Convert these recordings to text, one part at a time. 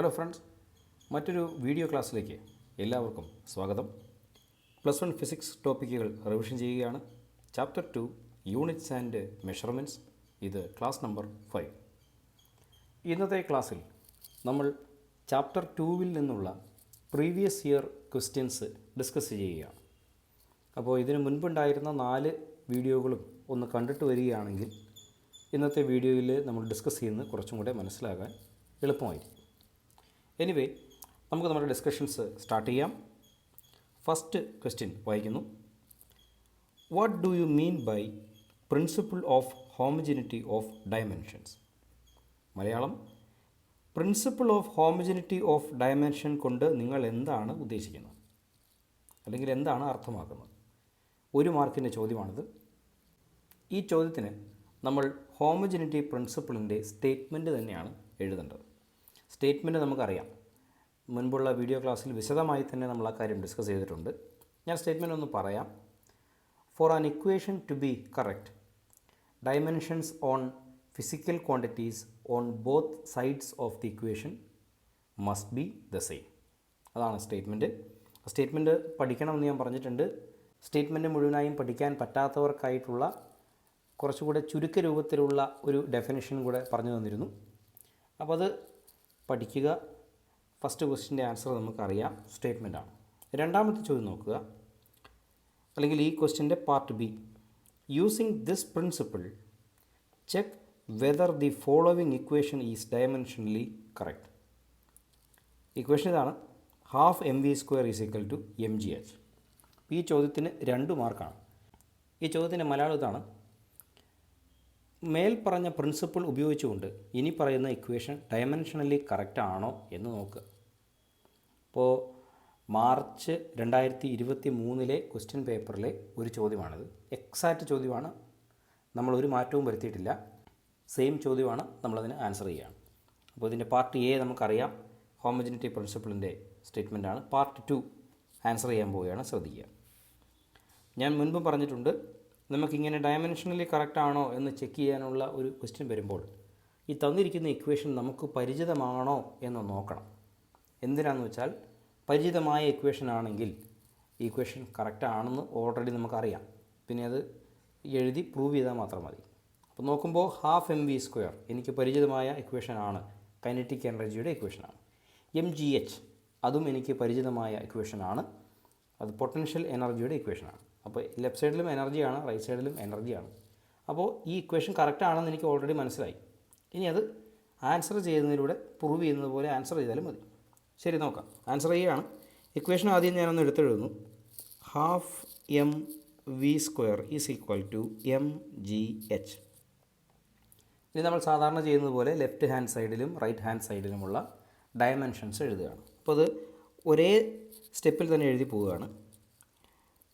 Hello friends, മറ്റൊരു video ക്ലാസ്സിലേക്ക് എല്ലാവർക്കും സ്വാഗതം. പ്ലസ് 1 ഫിസിക്സ് ടോപ്പിക്കുകൾ റിവിഷൻ ചെയ്യുകയാണ്. Chapter 2 units and measurements. ഇത് ക്ലാസ് നമ്പർ 5. ഇന്നത്തെ ക്ലാസ്സിൽ നമ്മൾ ചാപ്റ്റർ 2-വിൽ നിന്നുള്ള പ്രീവിയസ് ഇയർ ക്വസ്റ്റ്യൻസ് ഡിസ്കസ് ചെയ്യുകയാണ്. അപ്പോൾ ഇതിന് മുൻപുണ്ടായിരുന്ന 4 വീഡിയോകളും ഒന്ന് കണ്ടിട്ട് വരികയാണെങ്കിൽ ഇന്നത്തെ വീഡിയോയിൽ നമ്മൾ ഡിസ്കസ് ചെയ്യുന്നത് കുറച്ചും കൂടെ മനസ്സിലാകാൻ എളുപ്പമായിരിക്കും. എനിവേ, നമുക്ക് നമ്മുടെ ഡിസ്കഷൻസ് സ്റ്റാർട്ട് ചെയ്യാം. ഫസ്റ്റ് ക്വസ്റ്റ്യൻ വായിക്കുന്നു. What do you mean by principle of homogeneity of dimensions? Malayalam, principle of homogeneity of dimension കൊണ്ട് നിങ്ങൾ എന്താണ് ഉദ്ദേശിക്കുന്നത്, അല്ലെങ്കിൽ എന്താണ് അർത്ഥമാക്കുന്നത്? 1 മാർക്കിൻ്റെ ചോദ്യമാണിത്. ഈ ചോദ്യത്തിന് നമ്മൾ ഹോമോജിനിറ്റി പ്രിൻസിപ്പിളിൻ്റെ സ്റ്റേറ്റ്മെൻറ്റ് തന്നെയാണ് എഴുതേണ്ടത്. സ്റ്റേറ്റ്മെൻറ്റ് നമുക്കറിയാം, മുൻപുള്ള വീഡിയോ ക്ലാസ്സിൽ വിശദമായി തന്നെ നമ്മൾ ആ കാര്യം ഡിസ്കസ് ചെയ്തിട്ടുണ്ട്. ഞാൻ സ്റ്റേറ്റ്മെൻറ്റ് ഒന്ന് പറയാം. For an equation two B correct, dimensions on physical quantities on both sides of the equation must be the same. അതാണ് സ്റ്റേറ്റ്മെൻറ്റ്. സ്റ്റേറ്റ്മെൻറ്റ് പഠിക്കണമെന്ന് ഞാൻ പറഞ്ഞിട്ടുണ്ട്. സ്റ്റേറ്റ്മെൻറ്റ് മുഴുവനായും പഠിക്കാൻ പറ്റാത്തവർക്കായിട്ടുള്ള കുറച്ചുകൂടെ ചുരുക്ക രൂപത്തിലുള്ള ഒരു ഡെഫിനിഷൻ കൂടെ പറഞ്ഞു തന്നിരുന്നു. അപ്പോൾ അത് പഠിക്കുക. ഫസ്റ്റ് ക്വസ്റ്റ്യൻ്റെ ആൻസർ നമുക്കറിയാം, സ്റ്റേറ്റ്മെൻറ്റാണ്. രണ്ടാമത്തെ ചോദ്യം നോക്കുക, അല്ലെങ്കിൽ ഈ ക്വസ്റ്റ്യൻ്റെ part B. Using this principle check whether the following equation is dimensionally correct. Equation ഇതാണ്, half mv² is equal to mgh. ഈ ചോദ്യത്തിന് 2 മാർക്കാണ്. ഈ ചോദ്യത്തിൻ്റെ മലയാളം ഇതാണ്: മേൽ പറഞ്ഞ പ്രിൻസിപ്പിൾ ഉപയോഗിച്ചുകൊണ്ട് ഇനി പറയുന്ന ഇക്വേഷൻ ഡയമെൻഷനലി കറക്റ്റ് ആണോ എന്ന് നോക്കുക. ഇപ്പോൾ മാർച്ച് 2023 ക്വസ്റ്റ്യൻ പേപ്പറിലെ ഒരു ചോദ്യമാണിത്. എക്സാക്റ്റ് ചോദ്യമാണ്, നമ്മളൊരു മാറ്റവും വരുത്തിയിട്ടില്ല. സെയിം ചോദ്യമാണ്, നമ്മളതിന് ആൻസർ ചെയ്യുകയാണ്. അപ്പോൾ ഇതിൻ്റെ പാർട്ട് എ നമുക്കറിയാം, ഹോമോജിനിറ്റി പ്രിൻസിപ്പിളിൻ്റെ സ്റ്റേറ്റ്മെൻറ്റാണ്. പാർട്ട് 2 ആൻസർ ചെയ്യാൻ പോവുകയാണ്, ശ്രദ്ധിക്കുക. ഞാൻ മുൻപ് പറഞ്ഞിട്ടുണ്ട്, നമുക്കിങ്ങനെ ഡയമെൻഷനലി കറക്റ്റ് ആണോ എന്ന് ചെക്ക് ചെയ്യാനുള്ള ഒരു ക്വസ്റ്റ്യൻ വരുമ്പോൾ ഈ തന്നിരിക്കുന്ന ഇക്വേഷൻ നമുക്ക് പരിചിതമാണോ എന്ന് നോക്കണം. എന്തിനാണെന്ന് വെച്ചാൽ, പരിചിതമായ ഇക്വേഷൻ ആണെങ്കിൽ ഈ ഇക്വേഷൻ കറക്റ്റ് ആണെന്ന് ഓൾറെഡി നമുക്കറിയാം. പിന്നെ അത് എഴുതി പ്രൂവ് ചെയ്താൽ മാത്രം മതി. അപ്പോൾ നോക്കുമ്പോൾ ഹാഫ് mv² എനിക്ക് പരിചിതമായ ഇക്വേഷനാണ്, കൈനറ്റിക് എനർജിയുടെ ഇക്വേഷനാണ്. mgh അതും എനിക്ക് പരിചിതമായ ഇക്വേഷനാണ്, അത് പൊട്ടൻഷ്യൽ എനർജിയുടെ ഇക്വേഷനാണ്. അപ്പോൾ ലെഫ്റ്റ് സൈഡിലും എനർജിയാണ്, റൈറ്റ് സൈഡിലും എനർജിയാണ്. അപ്പോൾ ഈ ഇക്വേഷൻ കറക്റ്റ് ആണെന്ന് എനിക്ക് ഓൾറെഡി മനസ്സിലായി. ഇനി അത് ആൻസർ ചെയ്യുന്നതിലൂടെ പ്രൂവ് ചെയ്യുന്നത് പോലെ ആൻസർ ചെയ്താലും മതി. ശരി, നോക്കാം. ആൻസർ ചെയ്യുകയാണ്. ഇക്വേഷൻ ആദ്യം ഞാനൊന്ന് എടുത്തെഴുതുന്നു. Half mv² is equal to mgh. ഇനി നമ്മൾ സാധാരണ ചെയ്യുന്നത് പോലെ ലെഫ്റ്റ് ഹാൻഡ് സൈഡിലും റൈറ്റ് ഹാൻഡ് സൈഡിലുമുള്ള ഡയമെൻഷൻസ് എഴുതുകയാണ്. അപ്പോൾ അത് ഒരേ സ്റ്റെപ്പിൽ തന്നെ എഴുതി പോവുകയാണ്.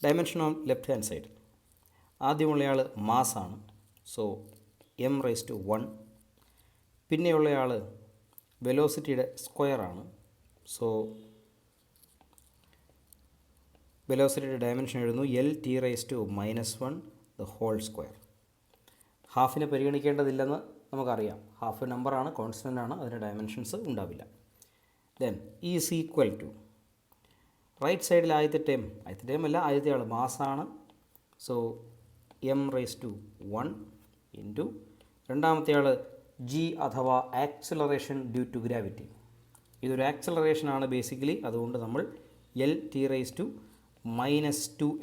Dimension on left hand side, ആദ്യമുള്ളയാൾ മാസാണ്, സോ m⁻⁴. പിന്നെയുള്ളയാൾ വെലോസിറ്റിയുടെ സ്ക്വയറാണ്, സോ വെലോസിറ്റിയുടെ ഡയമെൻഷൻ എഴുതുന്നു L⁻⁻⁻⁴ ദ ഹോൾ സ്ക്വയർ. ഹാഫിനെ പരിഗണിക്കേണ്ടതില്ലെന്ന് നമുക്കറിയാം. ഹാഫ് നമ്പറാണ്, കോൺസ്റ്റൻ്റ് ആണ്, അതിന് ഡയമെൻഷൻസ് ഉണ്ടാവില്ല. Then is equal to right സൈഡിൽ ആദ്യത്തെ ടേം അല്ല, ആദ്യത്തെ ആൾ മാസാണ്, സോ m⁻⁴ ഇൻറ്റു രണ്ടാമത്തെ ആൾ g അഥവാ ആക്സിലറേഷൻ ഡ്യൂ ടു ഗ്രാവിറ്റി. ഇതൊരു ആക്സിലറേഷനാണ് ബേസിക്കലി, അതുകൊണ്ട് നമ്മൾ L⁻⁻²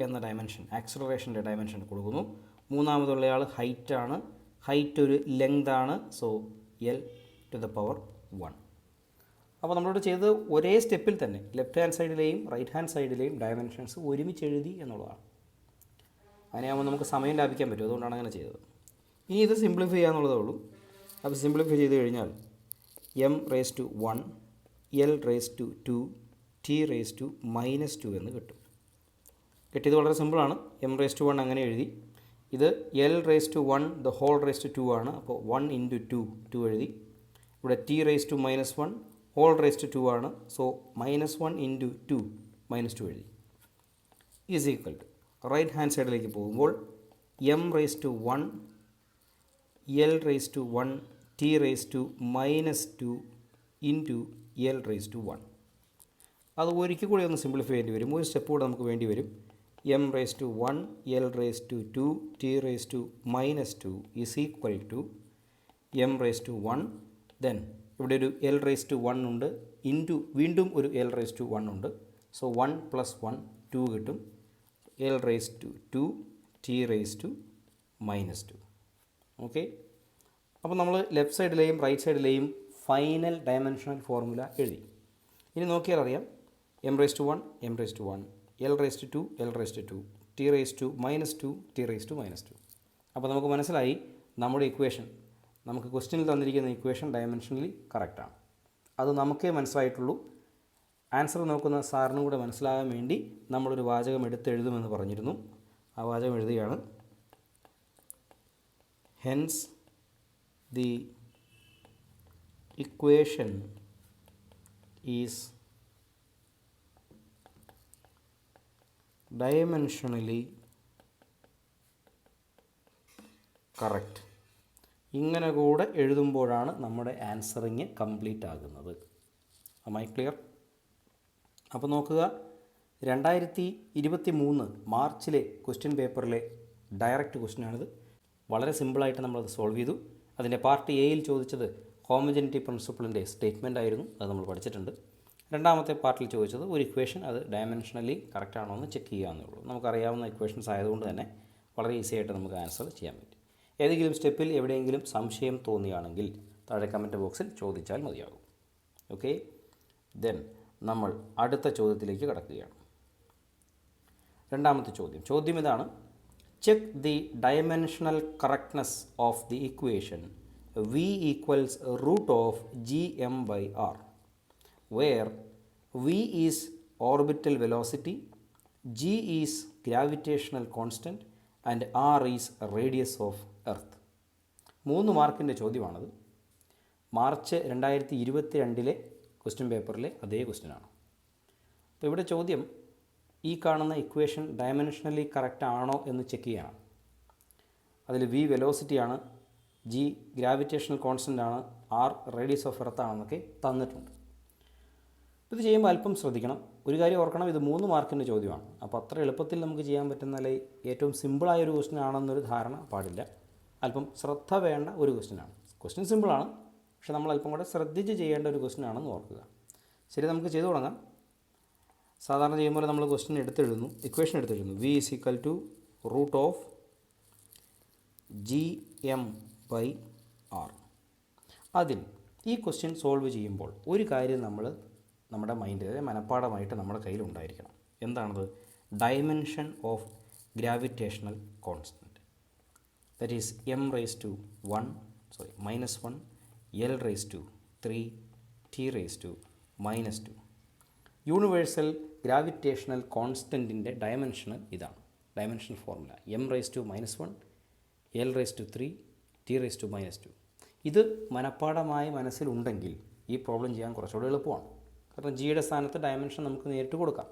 എന്ന ഡയമെൻഷൻ, ആക്സിലറേഷൻ്റെ ഡയമെൻഷൻ കൊടുക്കുന്നു. മൂന്നാമതുള്ളയാൾ ഹൈറ്റാണ്, ഹൈറ്റ് ഒരു ലെങ്താണ്, സോ L⁻⁴. അപ്പോൾ നമ്മളോട് ചെയ്തത് ഒരേ സ്റ്റെപ്പിൽ തന്നെ ലെഫ്റ്റ് ഹാൻഡ് സൈഡിലെയും റൈറ്റ് ഹാൻഡ് സൈഡിലെയും ഡയമെൻഷൻസ് ഒരുമിച്ച് എഴുതി എന്നുള്ളതാണ്. അങ്ങനെയാകുമ്പോൾ നമുക്ക് സമയം ലാഭിക്കാൻ പറ്റും, അതുകൊണ്ടാണ് അങ്ങനെ ചെയ്തത്. ഇനി ഇത് സിംപ്ലിഫൈ ചെയ്യാന്നുള്ളതേ ഉള്ളൂ. അപ്പോൾ സിംപ്ലിഫൈ ചെയ്ത് കഴിഞ്ഞാൽ m⁻⁴ L⁻², t⁻⁻² എന്ന് കിട്ടും. കിട്ടിയത് വളരെ സിമ്പിളാണ്. m⁻⁴ അങ്ങനെ എഴുതി. ഇത് L⁻² ദ ഹോൾ⁻² ആണ്, അപ്പോൾ 1 × 2 എഴുതി. ഇവിടെ t⁻⁻⁻⁴ ഹോൾ⁻² ആണ്, സോ -1 × 2 -2 എഴുതി. Is equal to right hand സൈഡിലേക്ക് പോകുമ്പോൾ m⁻⁴ L⁻⁴ t⁻⁻2 into L raise to 1. അത് ഒരിക്കൽ കൂടി ഒന്ന് സിംപ്ലിഫൈ ചെയ്യേണ്ടി വരും. ഒരു സ്റ്റെപ്പ് കൂടെ നമുക്ക് വേണ്ടി വരും. M raise to 1 L raise to 2 T raise to -2 is equal to M raise to 1. Then ഇവിടെ ഒരു എൽ റേസ് ടു 1 ഉണ്ട്, ഇൻറ്റു വീണ്ടും ഒരു എൽ റേസ് ടു 1 ഉണ്ട്. സോ 1 + 1 2 കിട്ടും. L raise to 2 T raise to -2. Okay, അപ്പോൾ നമ്മൾ left സൈഡിലെയും റൈറ്റ് സൈഡിലെയും ഫൈനൽ ഡയമെൻഷണൽ ഫോർമുല എഴുതി. ഇനി നോക്കിയാൽ അറിയാം, M raise to 1 M raise to 1 L raise to 2 L raise to 2 T raise to -2 T raise to -2. അപ്പോൾ നമുക്ക് മനസ്സിലായി നമ്മുടെ ഇക്വേഷൻ, നമുക്ക് ക്വസ്റ്റ്യനിൽ തന്നിരിക്കുന്ന ഇക്വേഷൻ ഡയമെൻഷനലി കറക്റ്റാണ്. അത് നമുക്കേ മനസ്സിലായിട്ടുള്ളൂ. ആൻസർ നോക്കുന്ന സാറിനും കൂടെ മനസ്സിലാകാൻ വേണ്ടി നമ്മളൊരു വാചകം എടുത്തെഴുതുമെന്ന് പറഞ്ഞിരുന്നു. ആ വാചകം എഴുതുകയാണ്. Hence the equation is dimensionally correct. ഇങ്ങനെ കൂടെ എഴുതുമ്പോഴാണ് നമ്മുടെ ആൻസറിങ് കംപ്ലീറ്റ് ആകുന്നത്. am I clear? അപ്പോൾ നോക്കുക, 2023 മാർച്ചിലെ ക്വസ്റ്റ്യൻ പേപ്പറിലെ ഡയറക്റ്റ് ക്വസ്റ്റ്യനാണിത്. വളരെ സിമ്പിളായിട്ട് നമ്മളത് സോൾവ് ചെയ്തു. അതിൻ്റെ പാർട്ട് എയിൽ ചോദിച്ചത് ഹോമോജനിറ്റി പ്രിൻസിപ്പിളിൻ്റെ സ്റ്റേറ്റ്മെൻ്റ് ആയിരുന്നു, അത് നമ്മൾ പഠിച്ചിട്ടുണ്ട്. രണ്ടാമത്തെ പാർട്ടിൽ ചോദിച്ചത് ഒരു ഇക്വേഷൻ അത് ഡയമെൻഷനലി കറക്റ്റ് ആണോ എന്ന് ചെക്ക് ചെയ്യാവുന്നേ ഉള്ളൂ. നമുക്കറിയാവുന്ന ഇക്വേഷൻസ് ആയതുകൊണ്ട് തന്നെ വളരെ ഈസി ആയിട്ട് നമുക്ക് ആൻസർ ചെയ്യാൻ പറ്റും. ഏതെങ്കിലും സ്റ്റെപ്പിൽ എവിടെയെങ്കിലും സംശയം തോന്നിയാണെങ്കിൽ താഴെ കമൻറ്റ് ബോക്സിൽ ചോദിച്ചാൽ മതിയാകും. ഓക്കെ, ദെൻ നമ്മൾ അടുത്ത ചോദ്യത്തിലേക്ക് കടക്കുകയാണ്. രണ്ടാമത്തെ ചോദ്യം ഇതാണ്. Check the dimensional correctness of the equation v equals √g(m/r) where v is orbital velocity, g is gravitational constant and r is radius of earth. 3 മാർക്കിൻ്റെ ചോദ്യമാണത്. മാർച്ച് 2022 ക്വസ്റ്റ്യൻ പേപ്പറിലെ അതേ ക്വസ്റ്റ്യനാണ്. അപ്പോൾ ഇവിടെ ചോദ്യം ഈ കാണുന്ന ഇക്വേഷൻ ഡയമെൻഷനലി കറക്റ്റ് ആണോ എന്ന് ചെക്ക് ചെയ്യണം. അതിൽ v വെലോസിറ്റിയാണ്, g ഗ്രാവിറ്റേഷണൽ കോൺസ്റ്റൻ്റ് ആണ്, r റേഡിയസ് ഓഫ് എർത്ത് ആണെന്നൊക്കെ തന്നിട്ടുണ്ട്. ഇത് ചെയ്യുമ്പോൾ അല്പം ശ്രദ്ധിക്കണം. ഒരു കാര്യം ഓർക്കണം, ഇത് 3 മാർക്കിൻ്റെ ചോദ്യമാണ്. അപ്പോൾ അത്ര എളുപ്പത്തിൽ നമുക്ക് ചെയ്യാൻ പറ്റുന്ന അല്ലെങ്കിൽ ഏറ്റവും സിമ്പിളായൊരു ക്വസ്റ്റ്യൻ ആണെന്നൊരു ധാരണ പാടില്ല. അല്പം ശ്രദ്ധ വേണ്ട ഒരു ക്വസ്റ്റ്യനാണ്. ക്വസ്റ്റ്യൻ സിമ്പിളാണ്, പക്ഷേ നമ്മൾ അല്പം കൂടെ ശ്രദ്ധിച്ച് ചെയ്യേണ്ട ഒരു ക്വസ്റ്റ്യൻ ആണെന്ന് ഓർക്കുക. ശരി, നമുക്ക് ചെയ്തു തുടങ്ങാം. സാധാരണ ചെയ്യുമ്പോൾ നമ്മൾ ക്വസ്റ്റ്യൻ എടുത്തെഴുതുന്നു, ഇക്വേഷൻ എടുത്തെഴുതുന്നു. v is equal to √g(m/r). അതിൽ ഈ ക്വസ്റ്റ്യൻ സോൾവ് ചെയ്യുമ്പോൾ ഒരു കാര്യം നമ്മുടെ മൈൻഡിൽ മനഃപ്പാഠമായിട്ട് നമ്മുടെ കയ്യിൽ ഉണ്ടായിരിക്കണം. എന്താണത്? Dimension of gravitational constant. That is m⁻1 l⁻3 t⁻2. Universal gravitational കോൺസ്റ്റൻറ്റിൻ്റെ ഡയമെൻഷന് ഇതാണ് dimension formula. m⁻1 l⁻3 t⁻2. ഇത് മനഃപ്പാഠമായി മനസ്സിലുണ്ടെങ്കിൽ ഈ പ്രോബ്ലം ചെയ്യാൻ കുറച്ചുകൂടി എളുപ്പമാണ്. കാരണം ജിയുടെ സ്ഥാനത്ത് ഡയമെൻഷൻ നമുക്ക് നേരിട്ട് കൊടുക്കാം.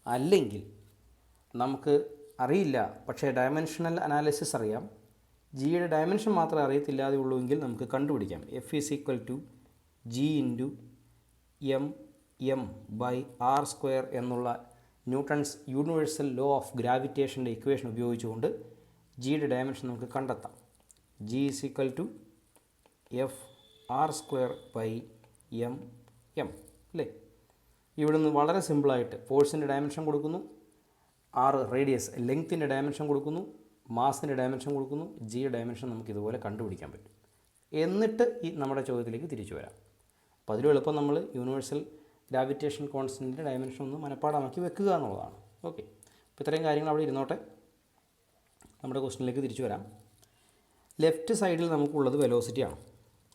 അല്ലെങ്കിൽ നമുക്ക് അറിയില്ല, പക്ഷേ ഡയമെൻഷണൽ അനാലിസിസ് അറിയാം, ജിയുടെ ഡയമെൻഷൻ മാത്രമേ അറിയത്തില്ലാതെ ഉള്ളൂവെങ്കിൽ നമുക്ക് കണ്ടുപിടിക്കാം. F is equal to g × m/r² എന്നുള്ള ന്യൂട്ടൺസ് യൂണിവേഴ്സൽ ലോ ഓഫ് ഗ്രാവിറ്റേഷൻ്റെ ഇക്വേഷൻ ഉപയോഗിച്ചുകൊണ്ട് ജിയുടെ ഡയമെൻഷൻ നമുക്ക് കണ്ടെത്താം. g is equal to f(r²/m)m അല്ലേ? ഇവിടുന്ന് വളരെ സിമ്പിളായിട്ട് ഫോഴ്സിൻ്റെ ഡയമെൻഷൻ കൊടുക്കുന്നു, r റേഡിയസ് ലെങ്ത്തിൻ്റെ ഡയമെൻഷൻ കൊടുക്കുന്നു, മാസിൻ്റെ ഡയമെൻഷൻ കൊടുക്കുന്നു, ജിയുടെ ഡയമെൻഷൻ നമുക്ക് ഇതുപോലെ കണ്ടുപിടിക്കാൻ പറ്റും. എന്നിട്ട് ഈ നമ്മുടെ ചോദ്യത്തിലേക്ക് തിരിച്ചു വരാം. അപ്പോൾ അതിലും എളുപ്പം നമ്മൾ യൂണിവേഴ്സൽ ഗ്രാവിറ്റേഷൻ കോൺസ്റ്റൻറ്റിൻ്റെ ഡയമെൻഷൻ ഒന്ന് മനഃപ്പാഠമാക്കി വെക്കുക എന്നുള്ളതാണ്. ഓക്കെ, അപ്പോൾ ഇത്രയും കാര്യങ്ങൾ അവിടെ ഇരുന്നോട്ടെ. നമ്മുടെ ക്വസ്റ്റ്യനിലേക്ക് തിരിച്ചു വരാം. ലെഫ്റ്റ് സൈഡിൽ നമുക്കുള്ളത് വെലോസിറ്റിയാണ്.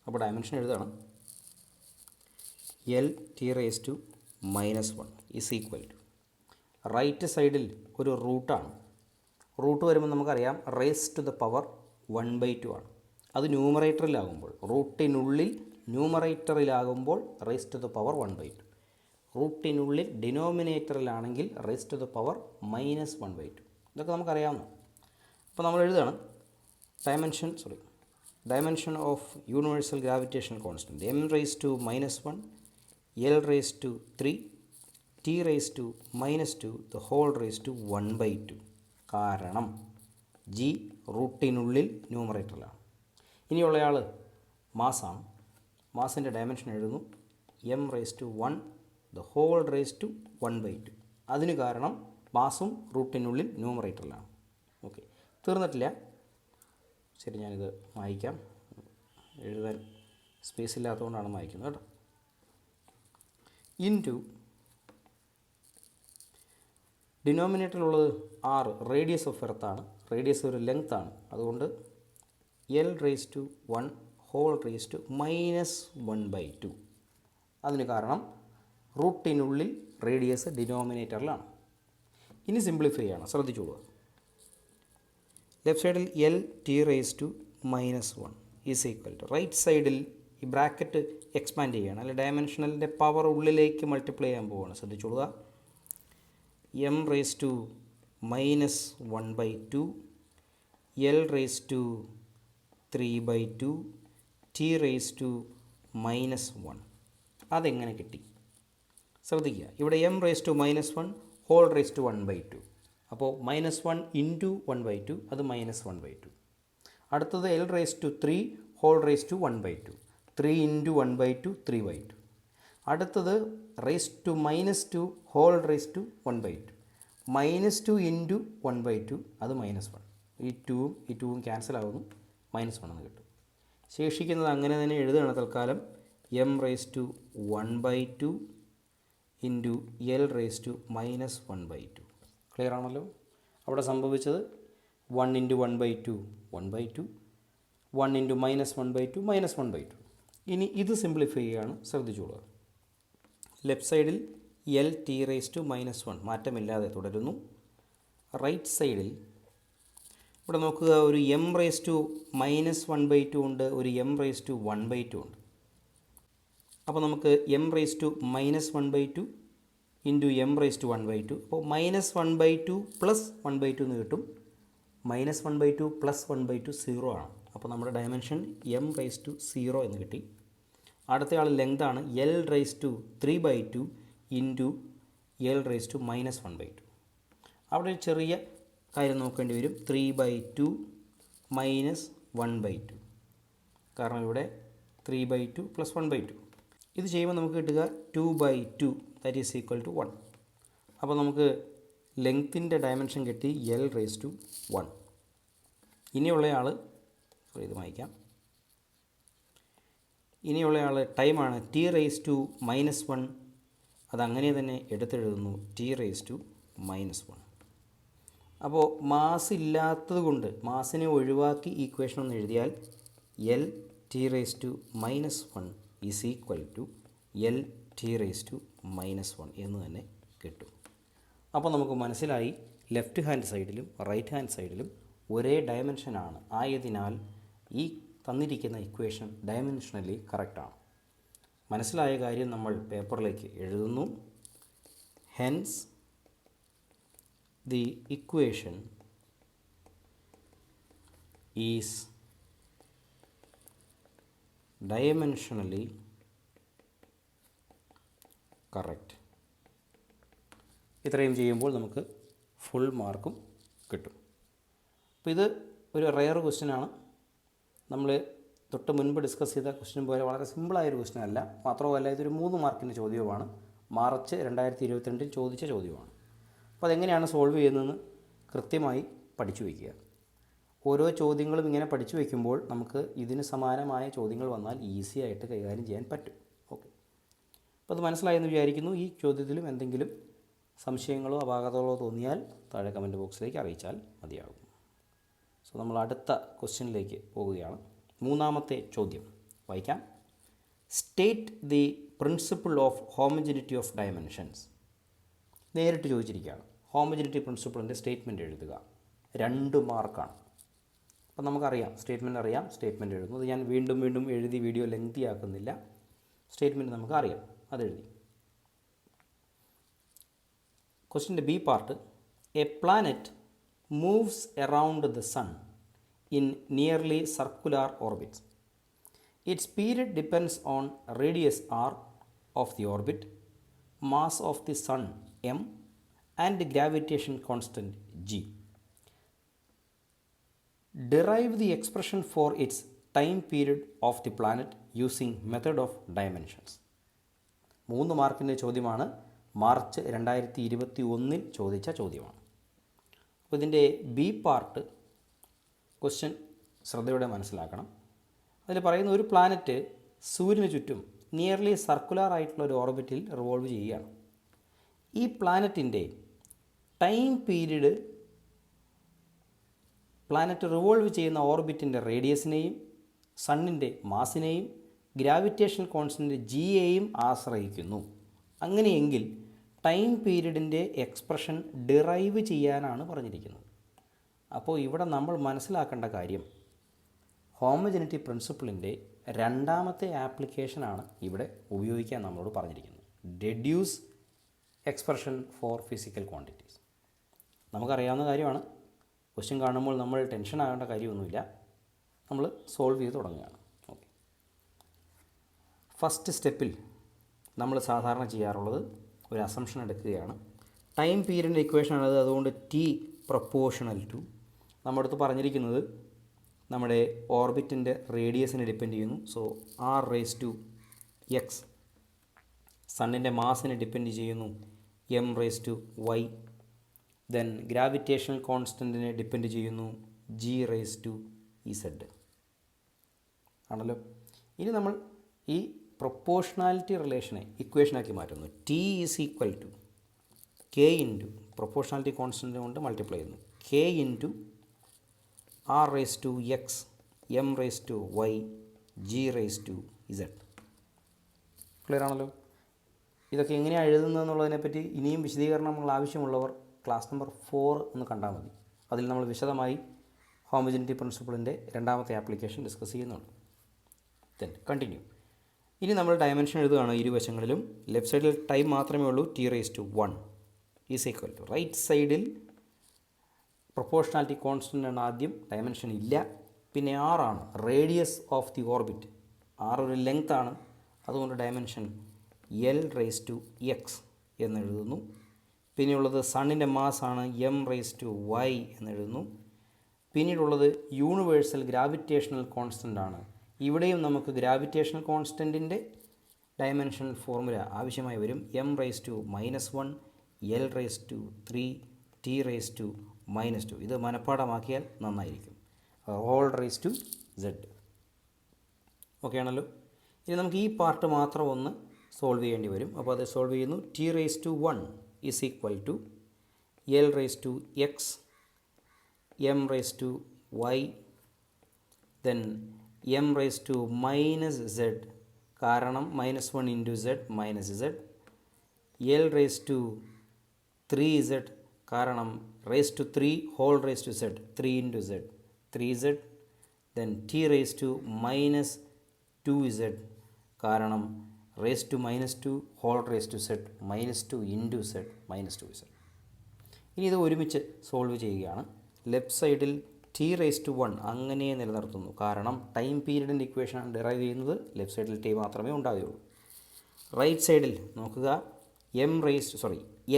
അപ്പോൾ ഡയമെൻഷൻ എഴുതണം. l⁻1 is equal to right സൈഡിൽ ഒരു റൂട്ടാണ്. റൂട്ട് വരുമ്പോൾ നമുക്കറിയാം r⁻1/2 ആണ്. അത് ന്യൂമറേറ്ററിലാകുമ്പോൾ, റൂട്ടിനുള്ളിൽ ന്യൂമറേറ്ററിലാകുമ്പോൾ r⁻1/2. റൂട്ടിനുള്ളിൽ ഡിനോമിനേറ്ററിലാണെങ്കിൽ r⁻−1/2. ഇതൊക്കെ നമുക്കറിയാവുന്ന. അപ്പോൾ നമ്മൾ എഴുതുകയാണ് dimension of universal gravitational constant m raised to minus 1, l raised to 3, t raised to minus 2, the whole raised to 1 by 2. കാരണം ജി റൂട്ടിനുള്ളിൽ ന്യൂമറേറ്ററിലാണ്. ഇനിയുള്ളയാൾ മാസാണ്. മാസിൻ്റെ ഡയമെൻഷൻ എഴുതുന്നു M raise to 1 the whole raise to 1 by 2. അതിന് കാരണം മാസും റൂട്ടിനുള്ളിൽ ന്യൂമറേറ്ററിലാണ്. Okay, തീർന്നിട്ടില്ല. ശരി, ഞാനിത് വായിക്കാം. എഴുതാൻ സ്പേസ് ഇല്ലാത്തതുകൊണ്ടാണ് വായിക്കുന്നത് കേട്ടോ. ഇൻറ്റു ഡിനോമിനേറ്ററിലുള്ളത് 6 റേഡിയസ് ഓഫ് എർത്താണ്. റേഡിയസ് ഒരു ലെങ്ത് ആണ്. അതുകൊണ്ട് L raise to 1 whole raise to minus 1 by 2. അതിന് കാരണം റൂട്ടിനുള്ളിൽ റേഡിയസ് ഡിനോമിനേറ്ററിലാണ്. ഇനി സിംപ്ലിഫൈ ആണ്, ശ്രദ്ധിച്ചോളുക. ലെഫ്റ്റ് സൈഡിൽ L T raise to minus 1 is equal to, right സൈഡിൽ ഈ ബ്രാക്കറ്റ് എക്സ്പാൻഡ് ചെയ്യുകയാണ്, അല്ലെ ഡയമെൻഷണലിൻ്റെ പവർ ഉള്ളിലേക്ക് മൾട്ടിപ്ലൈ ചെയ്യാൻ പോവുകയാണ്. ശ്രദ്ധിച്ചോളുക. M raise to minus 1 by 2, L raise to 3 by 2, T raise to minus 1. അതെങ്ങനെ കിട്ടി? ശ്രദ്ധിക്കുക, ഇവിടെ M raise to minus 1 whole raise to 1 by 2. അപ്പോൾ മൈനസ് 1 ഇൻറ്റു 1 by 2, അത് മൈനസ് 1 by 2. അടുത്തത് L raise to 3 whole raise to 1 by 2, 3 into 1 by 2, 3 by 2. അടുത്തത് raise to minus 2 whole raise to 1 by 2, minus 2 into 1 by 2, അത് minus 1. ഈ 2ഉം cancel ആകുന്നു, minus 1 എന്ന് കിട്ടും. ശേഷിക്കുന്നത് അങ്ങനെ തന്നെ എഴുതുകയാണ് തൽക്കാലം. M raise to 1 by 2 into L raise to minus 1 by 2. Clear ആണല്ലോ? അവിടെ സംഭവിച്ചത് 1 into 1 by 2 1 by 2, 1 into minus 1 by 2 minus 1 by 2. ഇനി ഇത് സിംപ്ലിഫൈ ചെയ്യുകയാണ്, ശ്രദ്ധിച്ചോളുക. ലെഫ്റ്റ് സൈഡിൽ L T raise to minus 1 മാറ്റമില്ലാതെ തുടരുന്നു. റൈറ്റ് സൈഡിൽ ഇവിടെ നോക്കുക, ഒരു M raise to minus 1 by 2 ഉണ്ട്, ഒരു എം റേസ് ടു 1 by 2 ഉണ്ട്. അപ്പോൾ നമുക്ക് M raise to minus 1 by 2 into M raise to 1 by 2. അപ്പോൾ മൈനസ് 1 by 2 പ്ലസ് 1 by 2 എന്ന് കിട്ടും. മൈനസ് 1 by 2 പ്ലസ് 1 by 2 0 ആണ്. അപ്പോൾ നമ്മുടെ ഡയമെൻഷൻ എം റേസ് ടു 0 എന്ന് കിട്ടി. അടുത്തയാൾ ലെങ്ത് ആണ്, L raise to 3 by 2 into L raise to minus 1 by 2. അവിടെ ഒരു ചെറിയ കാര്യം നോക്കേണ്ടി വരും. 3 by 2 മൈനസ് 1 by 2, കാരണം ഇവിടെ 3 by 2 പ്ലസ് 1 by 2. ഇത് ചെയ്യുമ്പോൾ നമുക്ക് കിട്ടുക 2 by 2 that is equal to 1. അപ്പോൾ നമുക്ക് ലെങ്ത്തിൻ്റെ ഡയമെൻഷൻ കിട്ടി എൽ റേസ് ടു 1. ഇനിയുള്ളയാൾ ഇത് വായിക്കാം. ഇനിയുള്ളയാൾ ടൈമാണ്. ടി റേസ് ടു മൈനസ് 1, അതങ്ങനെ തന്നെ എടുത്തെഴുതുന്നു, ടി റേസ് ടു മൈനസ് 1. അപ്പോൾ മാസ് ഇല്ലാത്തത് കൊണ്ട് മാസിനെ ഒഴിവാക്കി ഈക്വേഷൻ ഒന്ന് എഴുതിയാൽ L T raise to minus 1 is equal to L T raise to minus 1 എന്ന് തന്നെ കിട്ടും. അപ്പോൾ നമുക്ക് മനസ്സിലായി ലെഫ്റ്റ് ഹാൻഡ് സൈഡിലും റൈറ്റ് ഹാൻഡ് സൈഡിലും ഒരേ ഡയമെൻഷനാണ്. ആയതിനാൽ ഈ തന്നിരിക്കുന്ന ഇക്വേഷൻ ഡയമെൻഷനലി കറക്റ്റാണ്. മനസ്സിലായ കാര്യം നമ്മൾ പേപ്പറിലേക്ക് എഴുതുന്നു. Hence the equation is dimensionally correct. ഇത്രയും ചെയ്യുമ്പോൾ നമുക്ക് ഫുൾ മാർക്കും കിട്ടും. അപ്പോൾ ഇത് ഒരു റെയർ ക്വസ്റ്റ്യനാണ്. നമ്മൾ തൊട്ട് മുൻപ് ഡിസ്കസ് ചെയ്ത ക്വസ്റ്റ്യൻ പോലെ വളരെ സിമ്പിളായൊരു ക്വസ്റ്റ്യൻ അല്ല. മാത്രമല്ല ഇതൊരു 3 മാർക്കിൻ്റെ ചോദ്യവുമാണ്. മാർച്ച് 2022 ചോദിച്ച ചോദ്യമാണ്. അപ്പോൾ അതെങ്ങനെയാണ് സോൾവ് ചെയ്യുന്നതെന്ന് കൃത്യമായി പഠിച്ചു വയ്ക്കുക. ഓരോ ചോദ്യങ്ങളും ഇങ്ങനെ പഠിച്ചു വയ്ക്കുമ്പോൾ നമുക്ക് ഇതിന് സമാനമായ ചോദ്യങ്ങൾ വന്നാൽ ഈസി ആയിട്ട് കൈകാര്യം ചെയ്യാൻ പറ്റും. ഓക്കെ, അപ്പോൾ അത് മനസ്സിലായെന്ന് വിചാരിക്കുന്നു. ഈ ചോദ്യത്തിലും എന്തെങ്കിലും സംശയങ്ങളോ അപാകതകളോ തോന്നിയാൽ താഴെ കമൻറ്റ് ബോക്സിലേക്ക് അറിയിച്ചാൽ മതിയാകും. സോ നമ്മൾ അടുത്ത ക്വസ്റ്റ്യനിലേക്ക് പോവുകയാണ്. 3ാമത്തെ ചോദ്യം വായിക്കാം. State the principle of homogeneity of dimensions. നേരിട്ട് ചോദിച്ചിരിക്കുകയാണ്. ഹോമോജനിറ്റി പ്രിൻസിപ്പിളിൻ്റെ സ്റ്റേറ്റ്മെൻറ്റ് എഴുതുക. 2 മാർക്കാണ്. അപ്പോൾ നമുക്കറിയാം, സ്റ്റേറ്റ്മെൻറ്റ് അറിയാം, സ്റ്റേറ്റ്മെൻറ്റ് എഴുതുന്നു. അത് ഞാൻ വീണ്ടും എഴുതി വീഡിയോ ലെങ്തി ആക്കുന്നില്ല. സ്റ്റേറ്റ്മെൻറ്റ് നമുക്കറിയാം, അതെഴുതി. ക്വസ്റ്റ്യൻ്റെ B part, a planet moves around the sun in nearly circular orbits. Its period depends on radius r of the orbit, mass of the sun m, and gravitation constant g. Derive the expression for its time period of the planet using method of dimensions. 3 മാർക്കിൻ്റെ ചോദ്യമാണ്. March 2021 ചോദിച്ച ചോദ്യമാണ്. അപ്പോൾ ഇതിൻ്റെ B part question ശ്രദ്ധയോടെ മനസ്സിലാക്കണം. അതിൽ പറയുന്ന ഒരു പ്ലാനറ്റ് സൂര്യന് ചുറ്റും നിയർലി സർക്കുലർ ആയിട്ടുള്ള ഒരു ഓർബിറ്റിൽ റിവോൾവ് ചെയ്യുകയാണ്. ഈ പ്ലാനറ്റിൻ്റെ ടൈം പീരീഡ് പ്ലാനറ്റ് റിവോൾവ് ചെയ്യുന്ന ഓർബിറ്റിൻ്റെ റേഡിയസിനെയും സണ്ണിൻ്റെ മാസിനെയും ഗ്രാവിറ്റേഷൻ കോൺസ്റ്റൻറ്റ് ജിയെയും ആശ്രയിക്കുന്നു. അങ്ങനെയെങ്കിൽ ടൈം പീരീഡിൻ്റെ എക്സ്പ്രഷൻ ഡിറൈവ് ചെയ്യാനാണ് പറഞ്ഞിരിക്കുന്നത്. അപ്പോൾ ഇവിടെ നമ്മൾ മനസ്സിലാക്കേണ്ട കാര്യം ഹോമോജനിറ്റി പ്രിൻസിപ്പിളിൻ്റെ രണ്ടാമത്തെ ആപ്ലിക്കേഷനാണ് ഇവിടെ ഉപയോഗിക്കാൻ നമ്മളോട് പറഞ്ഞിരിക്കുന്നത്. Deduce expression for physical quantities. നമുക്കറിയാവുന്ന കാര്യമാണ്. ക്വസ്റ്റ്യൻ കാണുമ്പോൾ നമ്മൾ ടെൻഷൻ ആകേണ്ട കാര്യമൊന്നുമില്ല. നമ്മൾ സോൾവ് ചെയ്ത് തുടങ്ങുകയാണ്. ഓക്കെ, ഫസ്റ്റ് സ്റ്റെപ്പിൽ നമ്മൾ സാധാരണ ചെയ്യാറുള്ളത് ഒരു അസംഷൻ എടുക്കുകയാണ്. ടൈം പീരീഡിൻ്റെ ഇക്വേഷനാണത്. അതുകൊണ്ട് ടി പ്രൊപ്പോർഷണൽ ടു നമ്മുടെ അടുത്ത് പറഞ്ഞിരിക്കുന്നത് നമ്മുടെ ഓർബിറ്റിൻ്റെ റേഡിയസിനെ ഡിപ്പെൻഡ് ചെയ്യുന്നു. So R raise to X. സണ്ണിൻ്റെ മാസിനെ ഡിപ്പെൻഡ് ചെയ്യുന്നു M raise to Y. Then gravitational കോൺസ്റ്റൻറ്റിനെ ഡിപ്പെൻഡ് ചെയ്യുന്നു ജി റേസ് ടു ഇസഡ് ആണല്ലോ. ഇനി നമ്മൾ ഈ പ്രൊപ്പോർഷണാലിറ്റി റിലേഷനെ ഇക്വേഷനാക്കി മാറ്റുന്നു. T is equal to K into proportionality constant കൊണ്ട് മൾട്ടിപ്ലൈ ചെയ്യുന്നു. K into R raise to X M raise to Y G raise to Z. Clear ആണല്ലോ. ഇതൊക്കെ എങ്ങനെയാണ് എഴുതുന്നതെന്നുള്ളതിനെപ്പറ്റി ഇനിയും വിശദീകരണങ്ങൾ ആവശ്യമുള്ളവർ ക്ലാസ് നമ്പർ 4 ഒന്ന് കണ്ടാൽ മതി. അതിൽ നമ്മൾ വിശദമായി ഹോമോജനിറ്റി പ്രിൻസിപ്പിളിൻ്റെ രണ്ടാമത്തെ ആപ്ലിക്കേഷൻ ഡിസ്കസ് ചെയ്യുന്നുണ്ട്. Then continue. ഇനി നമ്മൾ ഡയമെൻഷൻ എഴുതുകയാണ് ഇരുവശങ്ങളിലും. ലെഫ്റ്റ് സൈഡിൽ ടൈം മാത്രമേ ഉള്ളൂ. T raise to 1 is equal to. Right സൈഡിൽ പ്രൊപ്പോർഷണാലിറ്റി കോൺസ്റ്റൻ്റ് ആണ് ആദ്യം, ഡയമെൻഷൻ ഇല്ല. പിന്നെ ആറാണ് റേഡിയസ് ഓഫ് ദി ഓർബിറ്റ്. ആറ് ഒരു ലെങ്ത് ആണ്, അതുകൊണ്ട് dimension L raise to X എന്നെഴുതുന്നു. പിന്നെയുള്ളത് സണ്ണിൻ്റെ മാസാണ് എം റേസ് ടു വൈ എന്നെഴുതുന്നു. പിന്നീടുള്ളത് യൂണിവേഴ്സൽ ഗ്രാവിറ്റേഷണൽ കോൺസ്റ്റൻ്റ് ആണ്. ഇവിടെയും നമുക്ക് ഗ്രാവിറ്റേഷണൽ കോൺസ്റ്റൻറ്റിൻ്റെ ഡയമെൻഷണൽ ഫോർമുല ആവശ്യമായി വരും. M raise to -1 L raise to 3 T raise to -2. ഇത് മനഃപ്പാടമാക്കിയാൽ നന്നായിരിക്കും. Whole raise to Z. Okay ആണല്ലോ. ഇനി നമുക്ക് ഈ പാർട്ട് മാത്രം ഒന്ന് സോൾവ് ചെയ്യേണ്ടി വരും. അപ്പോൾ അത് സോൾവ് ചെയ്യുന്നു. T raise to 1 is equal to L raise to X M raise to Y then M raise to -z, കാരണം -1 into z -z. L raise to 3z, കാരണം raise to 3 whole raise to z 3 into z 3z. Then T raise to -2z, കാരണം raise to -2 whole raise to z -2 into z -2z. ഇനി ഇത് ഒരുമിച്ച് solve ചെയ്യുകയാണ്. Left സൈഡിൽ T raise to 1 അങ്ങനെ നിലനിർത്തുന്നു, കാരണം ടൈം പീരീഡിൻ്റെ ഇക്വേഷനാണ് ഡിറൈവ് ചെയ്യുന്നത്. ലെഫ്റ്റ് സൈഡിൽ ടി മാത്രമേ ഉണ്ടാവുകയുള്ളൂ. റൈറ്റ് സൈഡിൽ നോക്കുക,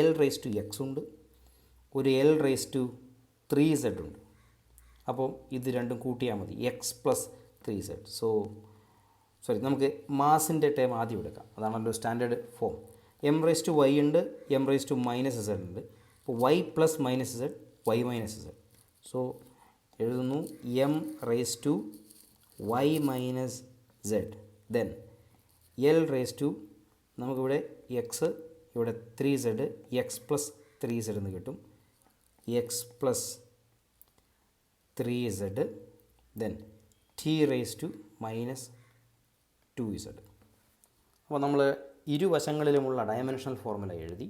എൽ റേസ് ടു എക്സ് ഉണ്ട്, ഒരു എൽ റേസ് ടു 3z ഉണ്ട്. അപ്പോൾ ഇത് രണ്ടും കൂട്ടിയാൽ മതി, എക്സ് പ്ലസ് 3z. നമുക്ക് മാസിൻ്റെ ടേം ആദ്യം എടുക്കാം, അതാണല്ലോ standard form. M raise to Y ഉണ്ട്, എം റേസ് ടു -z ഉണ്ട്. അപ്പോൾ Y plus -z Y -z. So എഴുതുന്നു M raise to Y -z. Then L raise to നമുക്കിവിടെ എക്സ്, ഇവിടെ 3z, എക്സ് പ്ലസ് 3z എന്ന് കിട്ടും. X plus 3z. Then T raise to -2z. അപ്പോൾ നമ്മൾ ഇരുവശങ്ങളിലുമുള്ള dimensional formula എഴുതി.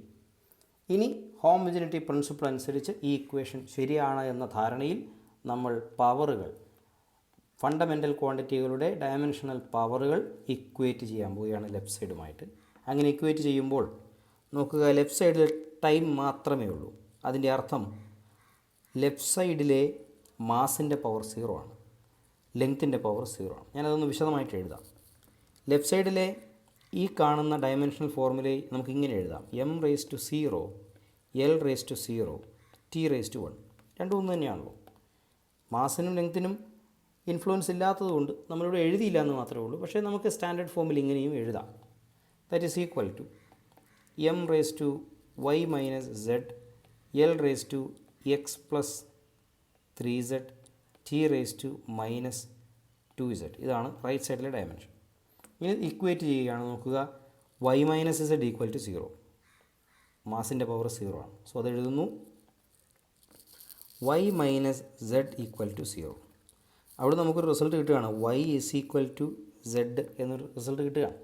ഇനി ഹോമോജനിറ്റി പ്രിൻസിപ്പിൾ അനുസരിച്ച് ഈ ഇക്വേഷൻ ശരിയാണ് എന്ന ധാരണയിൽ നമ്മൾ പവറുകൾ, ഫണ്ടമെൻ്റൽ ക്വാണ്ടിറ്റികളുടെ ഡയമെൻഷണൽ പവറുകൾ ഇക്വേറ്റ് ചെയ്യാൻ പോവുകയാണ് ലെഫ്റ്റ് സൈഡുമായിട്ട്. അങ്ങനെ ഇക്വേറ്റ് ചെയ്യുമ്പോൾ നോക്കുക, ലെഫ്റ്റ് സൈഡിൽ ടൈം മാത്രമേ ഉള്ളൂ. അതിൻ്റെ അർത്ഥം ലെഫ്റ്റ് സൈഡിലെ മാസിൻ്റെ പവർ 0 ആണ്. ലെങ്ത്തിൻ്റെ പവർ 0 ആണ്. ഞാനതൊന്ന് വിശദമായിട്ട് എഴുതാം. ലെഫ്റ്റ് സൈഡിലെ ഈ കാണുന്ന ഡയമെൻഷണൽ ഫോർമുലയെ നമുക്ക് ഇങ്ങനെ എഴുതാം. m⁻0 l⁻0 t⁻1 രണ്ടും ഒന്ന് തന്നെയാണല്ലോ. മാസിനും ലെങ്ത്തിനും ഇൻഫ്ലുവൻസ് ഇല്ലാത്തതുകൊണ്ട് നമ്മളിവിടെ എഴുതിയില്ല എന്ന് മാത്രമേ ഉള്ളൂ. പക്ഷേ നമുക്ക് സ്റ്റാൻഡേർഡ് ഫോമിൽ ഇങ്ങനെയും എഴുതാം. That is equal to m⁻y−z l⁻x+3z t⁻−2z. ഇതാണ് റൈറ്റ് സൈഡിലെ ഡയമെൻഷൻ. ഇനി ഇക്വേറ്റ് ചെയ്യുകയാണ്. നോക്കുക, y−z ഈക്വൽ ടു 0. മാസിൻ്റെ പവർ 0 ആണ്. സോ അത് എഴുതുന്നു y−z ഈക്വൽ ടു 0. അവിടെ നമുക്കൊരു റിസൾട്ട് കിട്ടുകയാണ്. y is equal to z എന്നൊരു റിസൾട്ട് കിട്ടുകയാണ്.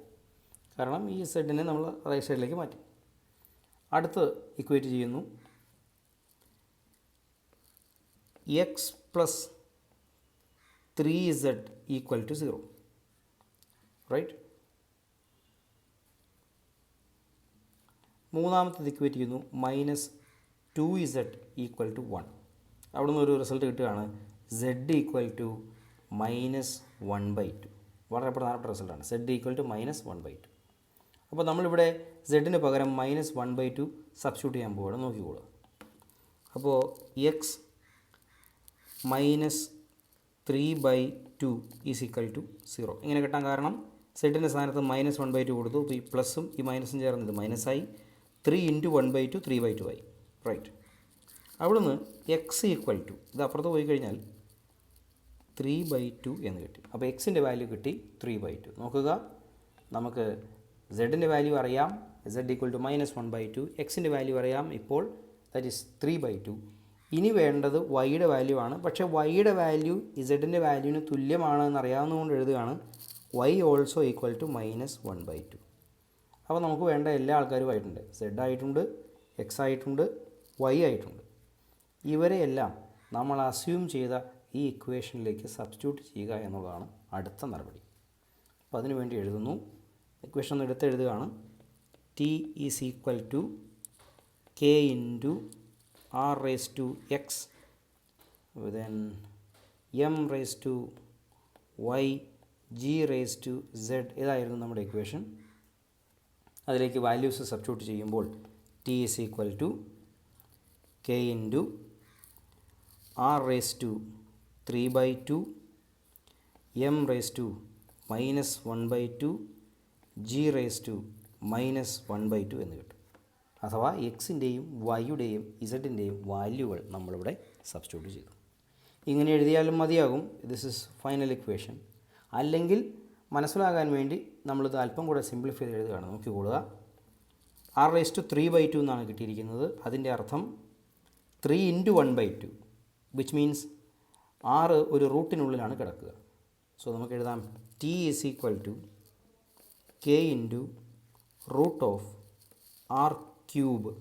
കാരണം ഈ സെഡിനെ നമ്മൾ റൈറ്റ് സൈഡിലേക്ക് മാറ്റി. അടുത്ത് ഇക്വേറ്റ് ചെയ്യുന്നു. x+3z equal to 0. റൈറ്റ്. മൂന്നാമത്തേത് ഇക്വേറ്റ് ചെയ്യുന്നു. -2z equal to 1. അവിടെ നിന്ന് ഒരു റിസൾട്ട് കിട്ടുകയാണ്. z equal to -1/2. വളരെ പ്രധാനപ്പെട്ട റിസൾട്ടാണ്. z equal to -1/2. അപ്പോൾ നമ്മളിവിടെ z പകരം -1/2 സബ്സ്റ്റിറ്റ്യൂട്ട് ചെയ്യാൻ പോവുകയാണ്. നോക്കിക്കോളുക. അപ്പോൾ x -3/2 ഈസ് ഈക്വൽ ടു 0. ഇങ്ങനെ കിട്ടാൻ കാരണം സെഡിൻ്റെ സ്ഥാനത്ത് -1/2 കൊടുത്തു. അപ്പോൾ ഈ പ്ലസും ഈ മൈനസും ചേർന്നത് മൈനസായി. 3 × 1/2 3/2 ആയി. റൈറ്റ്. അവിടുന്ന് എക്സ് ഈക്വൽ ടു ഇത് അപ്പുറത്ത് പോയി കഴിഞ്ഞാൽ 3/2 എന്ന് കിട്ടി. അപ്പോൾ എക്സിൻ്റെ വാല്യൂ കിട്ടി 3/2. നോക്കുക, നമുക്ക് സെഡിൻ്റെ വാല്യൂ അറിയാം, z ഈക്വൽ ടു -1/2. എക്സിൻ്റെ വാല്യൂ അറിയാം ഇപ്പോൾ, ദാറ്റ് ഈസ് 3/2. ഇനി വേണ്ടത് വൈയുടെ വാല്യൂ ആണ്. പക്ഷേ വൈയുടെ വാല്യൂ ഇസഡിൻ്റെ വാല്യൂവിന് തുല്യമാണ് എന്നറിയാവുന്നതുകൊണ്ട് എഴുതുകയാണ് y ഓൾസോ ഈക്വൽ ടു -1/2. അപ്പോൾ നമുക്ക് വേണ്ട എല്ലാ ആൾക്കാരും ആയിട്ടുണ്ട്. z ആയിട്ടുണ്ട്, x ആയിട്ടുണ്ട്, y ആയിട്ടുണ്ട്. ഇവരെയെല്ലാം നമ്മൾ അസ്യൂം ചെയ്ത ഈ ഇക്വേഷനിലേക്ക് സബ്സ്റ്റിറ്റ്യൂട്ട് ചെയ്യുക എന്നുള്ളതാണ് അടുത്ത നടപടി. അപ്പോൾ അതിനു വേണ്ടി എഴുതുന്നു. ഇക്വേഷൻ ഒന്ന് എടുത്തെഴുതുകയാണ്. t is equal to k into r⁻x then m⁻y g⁻z. ഇതായിരുന്നു നമ്മുടെ ഇക്വേഷൻ. അതിലേക്ക് വാല്യൂസ് സബ്സ്റ്റിറ്റ്യൂട്ട് ചെയ്യുമ്പോൾ t is equal to k into r⁻3/2 m⁻−1/2 g⁻−1/2 എന്ന് കിട്ടും. അഥവാ എക്സിൻ്റെയും വൈയുടെയും ഇസഡിൻ്റെയും വാല്യൂകൾ നമ്മളിവിടെ സബ്സ്റ്റിറ്റ്യൂട്ട് ചെയ്തു. ഇങ്ങനെ എഴുതിയാലും മതിയാകും. This is final equation. അല്ലെങ്കിൽ മനസ്സിലാകാൻ വേണ്ടി നമ്മളിത് അല്പം കൂടെ സിംപ്ലിഫൈ ചെയ്ത് എഴുതുകയാണ്. നോക്കിക്കൊള്ളുക. r⁻3/2 എന്നാണ് കിട്ടിയിരിക്കുന്നത്. അതിൻ്റെ അർത്ഥം 3 × 1/2 വിച്ച് മീൻസ് 6 ഒരു റൂട്ടിനുള്ളിലാണ് കിടക്കുക. സോ നമുക്ക് എഴുതാം t is equal to k into √r⁵.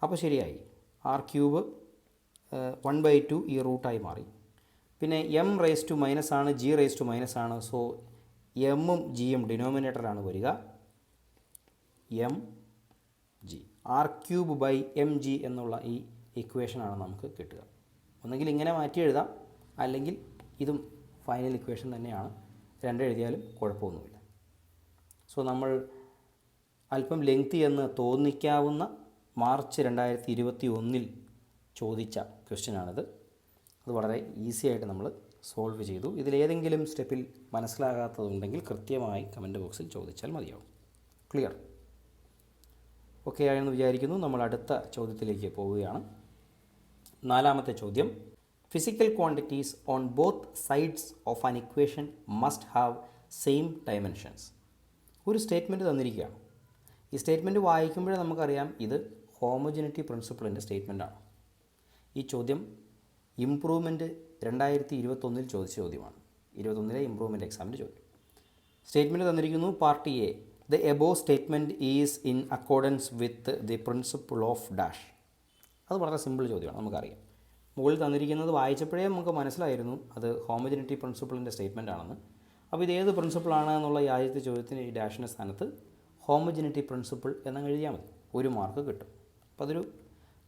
അപ്പോൾ ശരിയായി. r³ 1/2 ഈ റൂട്ടായി മാറി. പിന്നെ m⁻⁻ ആണ്, g⁻⁻ ആണ്. സോ എമ്മും ജിയും ഡിനോമിനേറ്ററാണ് വരിക. mg r³/mg എന്നുള്ള ഈ ഇക്വേഷനാണ് നമുക്ക് കിട്ടുക. ഒന്നെങ്കിൽ ഇങ്ങനെ മാറ്റി എഴുതാം, അല്ലെങ്കിൽ ഇതും ഫൈനൽ ഇക്വേഷൻ തന്നെയാണ്. രണ്ടെഴുതിയാലും കുഴപ്പമൊന്നുമില്ല. സോ നമ്മൾ അല്പം ലെങ്തി എന്ന് തോന്നിക്കാവുന്ന മാർച്ച് 2021 ചോദിച്ച ക്വസ്റ്റ്യനാണിത്. അത് വളരെ ഈസി ആയിട്ട് നമ്മൾ സോൾവ് ചെയ്തു. ഇതിലേതെങ്കിലും സ്റ്റെപ്പിൽ മനസ്സിലാകാത്തതുണ്ടെങ്കിൽ കൃത്യമായി കമൻറ്റ് ബോക്സിൽ ചോദിച്ചാൽ മതിയാവും. ക്ലിയർ? ഓക്കെ ആയെന്ന് വിചാരിക്കുന്നു. നമ്മൾ അടുത്ത ചോദ്യത്തിലേക്ക് പോവുകയാണ്. 4ാമത്തെ ചോദ്യം. Physical quantities on both sides of an equation must have same dimensions. ഒരു സ്റ്റേറ്റ്മെൻറ്റ് തന്നിരിക്കുകയാണ്. ഈ സ്റ്റേറ്റ്മെൻറ്റ് വായിക്കുമ്പോഴേ നമുക്കറിയാം ഇത് ഹോമോജനിറ്റി പ്രിൻസിപ്പിളിൻ്റെ സ്റ്റേറ്റ്മെൻറ്റാണ്. ഈ ചോദ്യം ഇംപ്രൂവ്മെൻറ്റ് 2021 ചോദിച്ച ചോദ്യമാണ്. 21 ഇംപ്രൂവ്മെൻറ്റ് എക്സാമിൻ്റെ ചോദ്യം. സ്റ്റേറ്റ്മെൻറ്റ് തന്നിരിക്കുന്നു. Part A, the above statement is in accordance with the principle of dash. അത് വളരെ സിമ്പിൾ ചോദ്യമാണ്, നമുക്കറിയാം. മുകളിൽ തന്നിരിക്കുന്നത് വായിച്ചപ്പോഴേ നമുക്ക് മനസ്സിലായിരുന്നു അത് ഹോമോജനിറ്റി പ്രിൻസിപ്പിളിൻ്റെ സ്റ്റേറ്റ്മെൻ്റ് ആണെന്ന്. അപ്പോൾ ഇത് ഏത് പ്രിൻസിപ്പിളാണ് എന്നുള്ള ഈ ആദ്യത്തെ ചോദ്യത്തിന് ഈ ഡാഷിൻ്റെ സ്ഥാനത്ത് ഹോമോജനിറ്റി പ്രിൻസിപ്പിൾ എന്നങ്ങ് എഴുതിയാൽ മതി. 1 മാർക്ക് കിട്ടും. അപ്പോൾ അതൊരു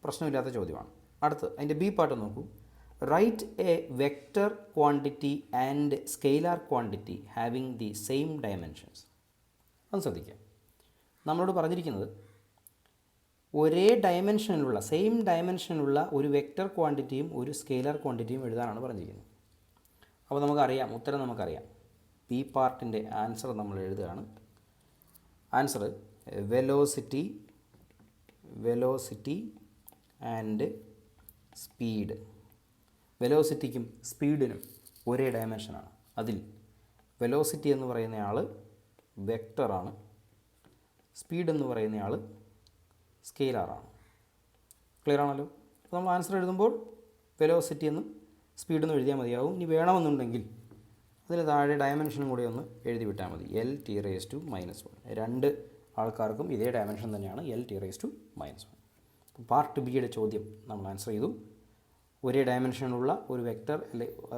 പ്രശ്നമില്ലാത്ത ചോദ്യമാണ്. അടുത്ത് അതിൻ്റെ ബി പാർട്ട് നോക്കൂ. Write a vector quantity and scalar quantity having the same dimensions. അത് ശ്രദ്ധിക്കാം. നമ്മളോട് പറഞ്ഞിരിക്കുന്നത് ഒരേ ഡയമെൻഷനിലുള്ള സെയിം ഡയമെൻഷനിലുള്ള ഒരു വെക്റ്റർ ക്വാണ്ടിറ്റിയും ഒരു സ്കെയിലർ ക്വാണ്ടിറ്റിയും എഴുതാനാണ് പറഞ്ഞിരിക്കുന്നത്. അപ്പോൾ നമുക്കറിയാം, ഉത്തരം നമുക്കറിയാം. ബി പാർട്ടിൻ്റെ ആൻസർ നമ്മൾ എഴുതുകയാണ്. Answer velocity and speed. വെലോസിറ്റിക്കും സ്പീഡിനും ഒരേ ഡയമെൻഷനാണ്. അതിൽ വെലോസിറ്റി എന്ന് പറയുന്നയാൾ വെക്റ്ററാണ്, സ്പീഡ് എന്ന് പറയുന്നയാൾ സ്കെയിലാറാണ്. ക്ലിയർ ആണല്ലോ? അപ്പോൾ നമ്മൾ ആൻസർ എഴുതുമ്പോൾ വെലോസിറ്റി എന്നും സ്പീഡ് എന്നും എഴുതിയാൽ മതിയാവും. ഇനി വേണമെന്നുണ്ടെങ്കിൽ അതിന് താഴെ ഡയമെൻഷനും കൂടി ഒന്ന് എഴുതി വിട്ടാൽ മതി. L(t⁻⁻1). രണ്ട് ആൾക്കാർക്കും ഇതേ ഡയമെൻഷൻ തന്നെയാണ് L(t⁻⁻1). പാർട്ട് ബിയുടെ ചോദ്യം നമ്മൾ ആൻസർ ചെയ്തു. ഒരേ ഡയമെൻഷനുള്ള ഒരു വെക്റ്റർ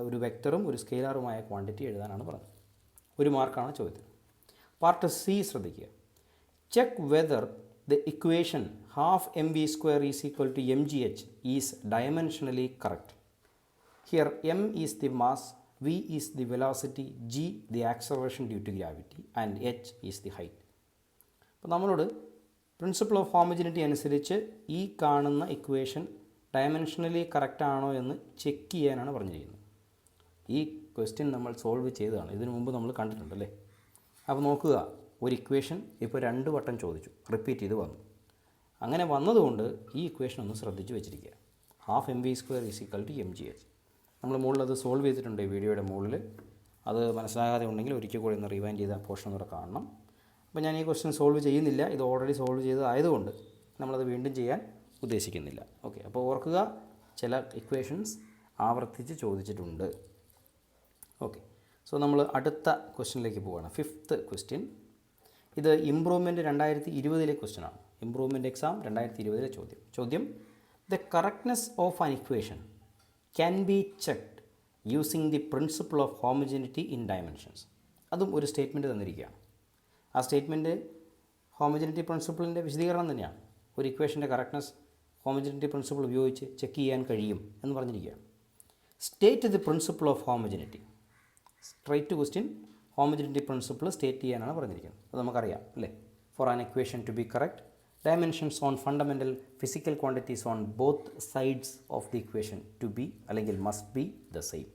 ഒരു വെക്റ്ററും ഒരു സ്കെയിലാറുമായ ക്വാണ്ടിറ്റി എഴുതാനാണ് പറഞ്ഞത്. 1 മാർക്കാണ് ചോദ്യത്തിന്. പാർട്ട് സി ശ്രദ്ധിക്കുക. Check whether the equation half mv square is equal to mgh is dimensionally correct. Here m is the mass, v is the velocity, g the acceleration due to gravity and h is the height. അപ്പോൾ നമ്മളോട് principle of homogeneity അനുസരിച്ച് ഈ കാണുന്ന equation dimensionally correct ആണോ എന്ന് check ചെയ്യാനാണ് പറഞ്ഞിരിക്കുന്നത്. ഈ ക്വസ്റ്റ്യൻ നമ്മൾ സോൾവ് ചെയ്തതാണ്, ഇതിനു മുമ്പ് നമ്മൾ കണ്ടിട്ടുണ്ടല്ലേ. അപ്പോൾ നോക്കുക, ഒരു ഇക്വേഷൻ ഇപ്പോൾ 2 വട്ടം ചോദിച്ചു, റിപ്പീറ്റ് ചെയ്ത് വന്നു. അങ്ങനെ വന്നതുകൊണ്ട് ഈ ഇക്വേഷൻ ഒന്ന് ശ്രദ്ധിച്ച് വെച്ചിരിക്കുക. Half mv square is equal to mgh. നമ്മൾ മുകളിൽ അത് സോൾവ് ചെയ്തിട്ടുണ്ട് വീഡിയോയുടെ മുകളിൽ. അത് മനസ്സിലാകാതെ ഉണ്ടെങ്കിൽ ഒരിക്കൽ കൂടി ഒന്ന് റിവൈൻഡ് ചെയ്ത പോർഷൻ കൂടെ കാണണം. അപ്പോൾ ഞാൻ ഈ ക്വസ്റ്റ്യൻ സോൾവ് ചെയ്യുന്നില്ല, ഇത് ഓൾറെഡി സോൾവ് ചെയ്തതായതുകൊണ്ട് നമ്മളത് വീണ്ടും ചെയ്യാൻ ഉദ്ദേശിക്കുന്നില്ല. ഓക്കെ, അപ്പോൾ ഓർക്കുക, ചില ഇക്വേഷൻസ് ആവർത്തിച്ച് ചോദിച്ചിട്ടുണ്ട്. ഓക്കെ, സോ നമ്മൾ അടുത്ത ക്വസ്റ്റ്യനിലേക്ക് പോവുകയാണ്. 5th question. ഇത് ഇംപ്രൂവ്മെൻറ്റ് 2020 ക്വസ്റ്റ്യനാണ്. ഇംപ്രൂവ്മെൻറ്റ് എക്സാം 2020 ചോദ്യം. The correctness of an equation can be checked using the principle of homogeneity in dimensions. അതും ഒരു സ്റ്റേറ്റ്മെൻറ്റ് തന്നിരിക്കുകയാണ്. ആ സ്റ്റേറ്റ്മെൻറ്റ് ഹോമോജിനിറ്റി പ്രിൻസിപ്പിളിൻ്റെ വിശദീകരണം തന്നെയാണ്. ഒരു ഇക്വേഷൻ്റെ കറക്റ്റ്നെസ് ഹോമോജിനിറ്റി പ്രിൻസിപ്പിൾ ഉപയോഗിച്ച് ചെക്ക് ചെയ്യാൻ കഴിയും എന്ന് പറഞ്ഞിരിക്കുകയാണ്. State the principle of homogeneity. Straight question, homogeneity principle state ചെയ്യാനാണ് പറഞ്ഞിരിക്കുന്നത്. അത് നമുക്കറിയാം അല്ലേ. For an equation two B correct, dimensions on fundamental physical quantities on both sides of the equation two B അല്ലെങ്കിൽ മസ്റ്റ് ബി ദ സെയിം.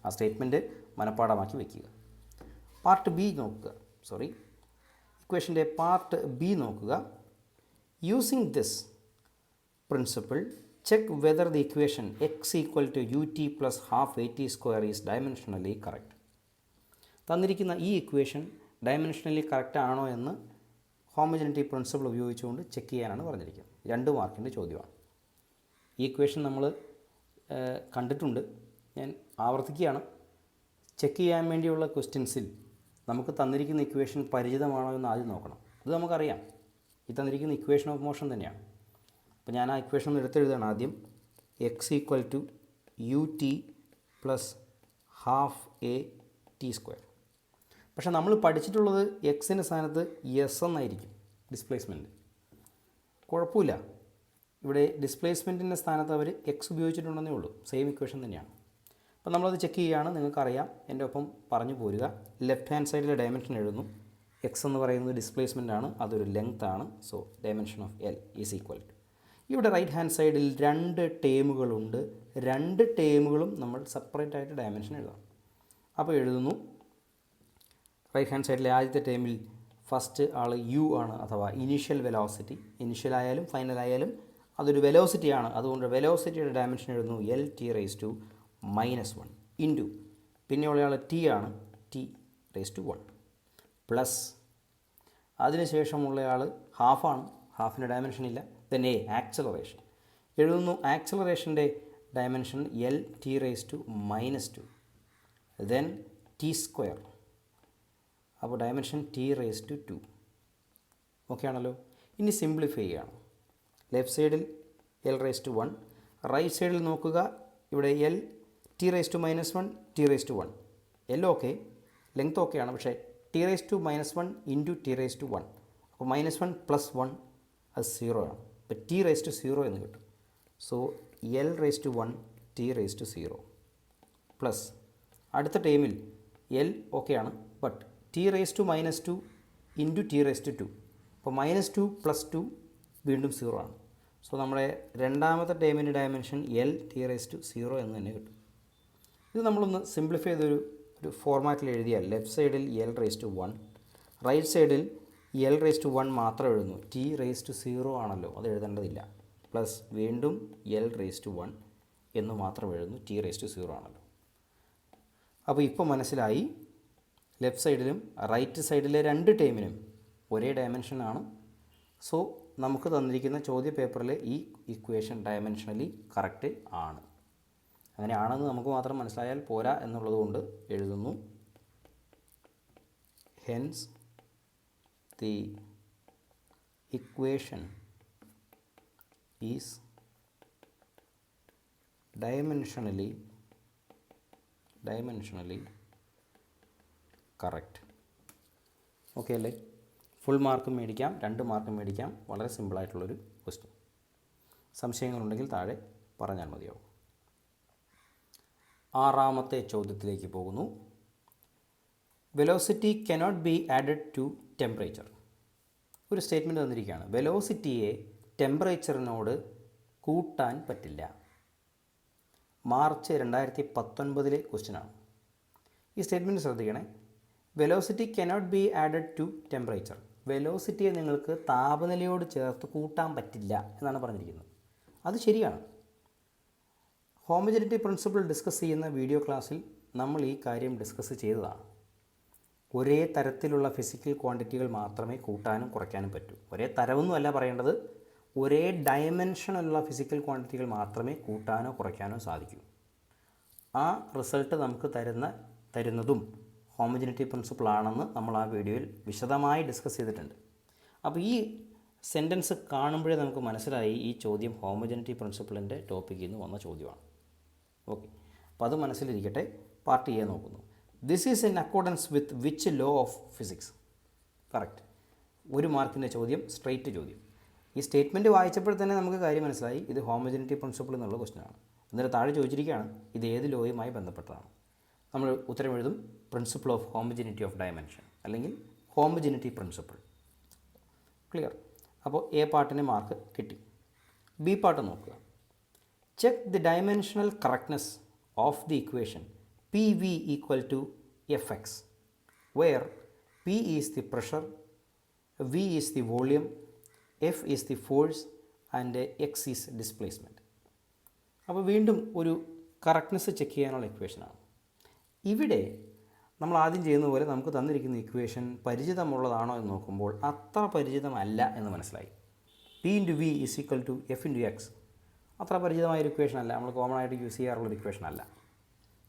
ആ statement മനഃപ്പാഠമാക്കി വയ്ക്കുക. Part B നോക്കുക. ഇക്വേഷൻ്റെ part B നോക്കുക. Using this principle check whether the equation x equal to ut plus half at square is dimensionally correct. തന്നിരിക്കുന്ന ഈ equation dimensionally correct ആണോ എന്ന് homogeneity principle ഉപയോഗിച്ചുകൊണ്ട് check ചെയ്യാനാണ് പറഞ്ഞിരിക്കുന്നത്. 2 മാർക്കിൻ്റെ ചോദ്യമാണ്. ഈ ഇക്വേഷൻ നമ്മൾ കണ്ടിട്ടുണ്ട്, ഞാൻ ആവർത്തിക്കുകയാണ്. ചെക്ക് ചെയ്യാൻ വേണ്ടിയുള്ള ക്വസ്റ്റ്യൻസിൽ നമുക്ക് തന്നിരിക്കുന്ന ഇക്വേഷൻ പരിചിതമാണോ എന്ന് ആദ്യം നോക്കണം. ഇത് നമുക്കറിയാം, ഈ തന്നിരിക്കുന്ന ഇക്വേഷൻ ഓഫ് മോഷൻ തന്നെയാണ്. അപ്പോൾ ഞാൻ ആ ഇക്വേഷൻ ഒന്ന് എടുത്തെഴുതാണ് ആദ്യം. x equal to ut plus half at square. പക്ഷേ നമ്മൾ പഠിച്ചിട്ടുള്ളത് എക്സിൻ്റെ സ്ഥാനത്ത് എസ് എന്നായിരിക്കും ഡിസ്പ്ലേസ്മെൻറ്റ്. കുഴപ്പമില്ല, ഇവിടെ ഡിസ്പ്ലേസ്മെൻറ്റിൻ്റെ സ്ഥാനത്ത് അവർ എക്സ് ഉപയോഗിച്ചിട്ടുണ്ടെന്നേ ഉള്ളൂ. സെയിം ഇക്വേഷൻ തന്നെയാണ്. അപ്പോൾ നമ്മളത് ചെക്ക് ചെയ്യുകയാണ്. നിങ്ങൾക്കറിയാം, എൻ്റെ ഒപ്പം പറഞ്ഞു പോരുക. ലെഫ്റ്റ് ഹാൻഡ് സൈഡിലെ ഡയമെൻഷൻ എഴുതുന്നു. എക്സ് എന്ന് പറയുന്നത് ഡിസ്പ്ലേസ്മെൻ്റ് ആണ്, അതൊരു ലെങ്ത് ആണ്. So dimension of L is equal to. ഇവിടെ റൈറ്റ് ഹാൻഡ് സൈഡിൽ 2 ടേമുകളുണ്ട്. 2 ടേമുകളും നമ്മൾ സെപ്പറേറ്റ് ആയിട്ട് ഡയമെൻഷൻ എഴുതണം. അപ്പോൾ എഴുതുന്നു. റൈറ്റ് ഹാൻഡ് സൈഡിലെ ആദ്യത്തെ ടേമിൽ ഫസ്റ്റ് ആൾ യു ആണ്, അഥവാ ഇനീഷ്യൽ വെലോസിറ്റി. ഇനീഷ്യൽ ആയാലും ഫൈനൽ ആയാലും അതൊരു വെലോസിറ്റിയാണ്. അതുകൊണ്ട് വെലോസിറ്റിയുടെ ഡയമെൻഷൻ എഴുതുന്നു L(t⁻⁻1) ഇൻറ്റു പിന്നെയുള്ളയാൾ ടി ആണ്, T⁻1 പ്ലസ് അതിനുശേഷമുള്ളയാൾ ഹാഫാണ്, ഹാഫിൻ്റെ ഡയമെൻഷൻ ഇല്ല. ദെൻ ആക്സലറേഷൻ എഴുതുന്നു. ആക്സലറേഷൻ്റെ ഡയമെൻഷൻ L(t⁻²) ദെൻ T². അപ്പോൾ ഡയമെൻഷൻ T⁻². ഓക്കെ ആണല്ലോ. ഇനി സിംപ്ലിഫൈ ചെയ്യണം. ലെഫ്റ്റ് സൈഡിൽ L(1), റൈറ്റ് സൈഡിൽ നോക്കുക. ഇവിടെ L(t⁻⁻1) T⁻1. L okay, length ഓക്കെയാണ്. പക്ഷേ T⁻⁻1 ഇൻറ്റു T⁻1, അപ്പോൾ -1 + 1 അത് 0 ആണ്. അപ്പോൾ T⁻0 എന്ന് കിട്ടും. So L(1) T raise to 0 plus അടുത്ത ടേമിൽ എൽ ഓക്കെയാണ്, but T raise to -2 into T raise to 2. അപ്പോൾ -2 + 2 വീണ്ടും 0 ആണ്. സോ നമ്മുടെ രണ്ടാമത്തെ ടേമിൻ്റെ dimension L T raise to 0 എന്ന് തന്നെ കിട്ടും. ഇത് നമ്മളൊന്ന് സിംപ്ലിഫൈ ചെയ്തൊരു ഫോർമാറ്റിൽ എഴുതിയാൽ ലെഫ്റ്റ് സൈഡിൽ എൽ റേസ് ടു 1, റൈറ്റ് സൈഡിൽ എൽ റേസ് ടു 1 മാത്രം എഴുതുന്നു. ടി റേസ് ടു 0 ആണല്ലോ, അത് എഴുതേണ്ടതില്ല. പ്ലസ് വീണ്ടും എൽ റേസ് ടു 1 എന്ന് മാത്രം എഴുതുന്നു, ടി റേസ് ടു 0 ആണല്ലോ. അപ്പോൾ ഇപ്പോൾ മനസ്സിലായി ലെഫ്റ്റ് സൈഡിലും റൈറ്റ് സൈഡിലെ രണ്ട് ടേമിനും ഒരേ ഡയമെൻഷനാണ്. സോ നമുക്ക് തന്നിരിക്കുന്ന ചോദ്യ പേപ്പറിലെ ഈ ഇക്വേഷൻ ഡയമെൻഷനലി കറക്റ്റ് ആണ്. അങ്ങനെയാണെന്ന് നമുക്ക് മാത്രം മനസ്സിലായാൽ പോരാ എന്നുള്ളത് കൊണ്ട് എഴുതുന്നു. Hence the equation is dimensionally correct. Okay അല്ലേ? ഫുൾ മാർക്കും മേടിക്കാം, 2 മാർക്കും മേടിക്കാം. വളരെ സിമ്പിളായിട്ടുള്ളൊരു ക്വസ്റ്റ്യൻ. സംശയങ്ങളുണ്ടെങ്കിൽ താഴെ പറഞ്ഞാൽ മതിയാവും. ആറാമത്തെ ചോദ്യത്തിലേക്ക് പോകുന്നു. Velocity cannot be added to temperature. ഒരു സ്റ്റേറ്റ്മെൻറ്റ് തന്നിരിക്കുകയാണ്. വെലോസിറ്റിയെ ടെമ്പറേച്ചറിനോട് കൂട്ടാൻ പറ്റില്ല. മാർച്ച് 2019 ക്വസ്റ്റ്യനാണ്. ഈ സ്റ്റേറ്റ്മെൻറ്റ് ശ്രദ്ധിക്കണേ. Velocity cannot be added to temperature. വെലോസിറ്റിയെ നിങ്ങൾക്ക് താപനിലയോട് ചേർത്ത് കൂട്ടാൻ പറ്റില്ല എന്നാണ് പറഞ്ഞിരിക്കുന്നത്. അത് ശരിയാണ്. ഹോമോജനിറ്റി പ്രിൻസിപ്പിൾ ഡിസ്കസ് ചെയ്യുന്ന വീഡിയോ ക്ലാസ്സിൽ നമ്മൾ ഈ കാര്യം ഡിസ്കസ് ചെയ്തതാണ്. ഒരേ തരത്തിലുള്ള ഫിസിക്കൽ ക്വാണ്ടിറ്റികൾ മാത്രമേ കൂട്ടാനും കുറയ്ക്കാനും പറ്റൂ. ഒരേ തരമൊന്നുമല്ല പറയേണ്ടത്, ഒരേ ഡയമെൻഷനുള്ള ഫിസിക്കൽ ക്വാണ്ടിറ്റികൾ മാത്രമേ കൂട്ടാനോ കുറയ്ക്കാനോ സാധിക്കൂ. ആ റിസൾട്ട് നമുക്ക് തരുന്നതും ഹോമോജനിറ്റി പ്രിൻസിപ്പിൾ ആണെന്ന് നമ്മൾ ആ വീഡിയോയിൽ വിശദമായി ഡിസ്കസ് ചെയ്തിട്ടുണ്ട്. അപ്പോൾ ഈ സെൻറ്റൻസ് കാണുമ്പോഴേ നമുക്ക് മനസ്സിലായി ഈ ചോദ്യം ഹോമോജനിറ്റി പ്രിൻസിപ്പിളിൻ്റെ ടോപ്പിക്കിൽ നിന്ന് വന്ന ചോദ്യമാണ്. ഓക്കെ, അപ്പോൾ അത് മനസ്സിലിരിക്കട്ടെ. പാർട്ട് ചെയ്യാൻ നോക്കുന്നു. This is in accordance with which law of physics? Correct. 1 മാർക്കിൻ്റെ ചോദ്യം, സ്ട്രെയിറ്റ് ചോദ്യം. ഈ സ്റ്റേറ്റ്മെൻറ്റ് വായിച്ചപ്പോൾ തന്നെ നമുക്ക് കാര്യം മനസ്സിലായി, ഇത് ഹോമോജനിറ്റി പ്രിൻസിപ്പിൾ എന്നുള്ള ക്വസ്റ്റ്യനാണ്. എന്നിട്ട് താഴെ ചോദിച്ചിരിക്കുകയാണ് ഇത് ഏത് ലോയുമായി ബന്ധപ്പെട്ടതാണ്. നമ്മൾ ഉത്തരം എഴുതും principle of homogeneity of dimension, അല്ലെങ്കിൽ ഹോമോജനിറ്റി പ്രിൻസിപ്പിൾ. ക്ലിയർ? അപ്പോൾ എ പാർട്ടിന് മാർക്ക് കിട്ടി. ബി പാർട്ട് നോക്കുക. Check the dimensional correctness of the equation P V equal to F X, where P is the pressure, V is the volume, F is the force and X is displacement. അപ്പോൾ വീണ്ടും ഒരു correctness check ചെയ്യാനുള്ള ഇക്വേഷനാണ്. ഇവിടെ നമ്മൾ ആദ്യം ചെയ്യുന്ന പോലെ നമുക്ക് തന്നിരിക്കുന്ന ഇക്വേഷൻ പരിചിതമുള്ളതാണോ എന്ന് നോക്കുമ്പോൾ അത്ര പരിചിതമല്ല എന്ന് മനസ്സിലായി. P into V is equal to F into X അത്ര പരിചിതമായൊരു ഇക്വേഷൻ അല്ല, നമ്മൾ കോമൺ ആയിട്ട് യൂസ് ചെയ്യാറുള്ളൊരു ഇക്വേഷൻ അല്ല.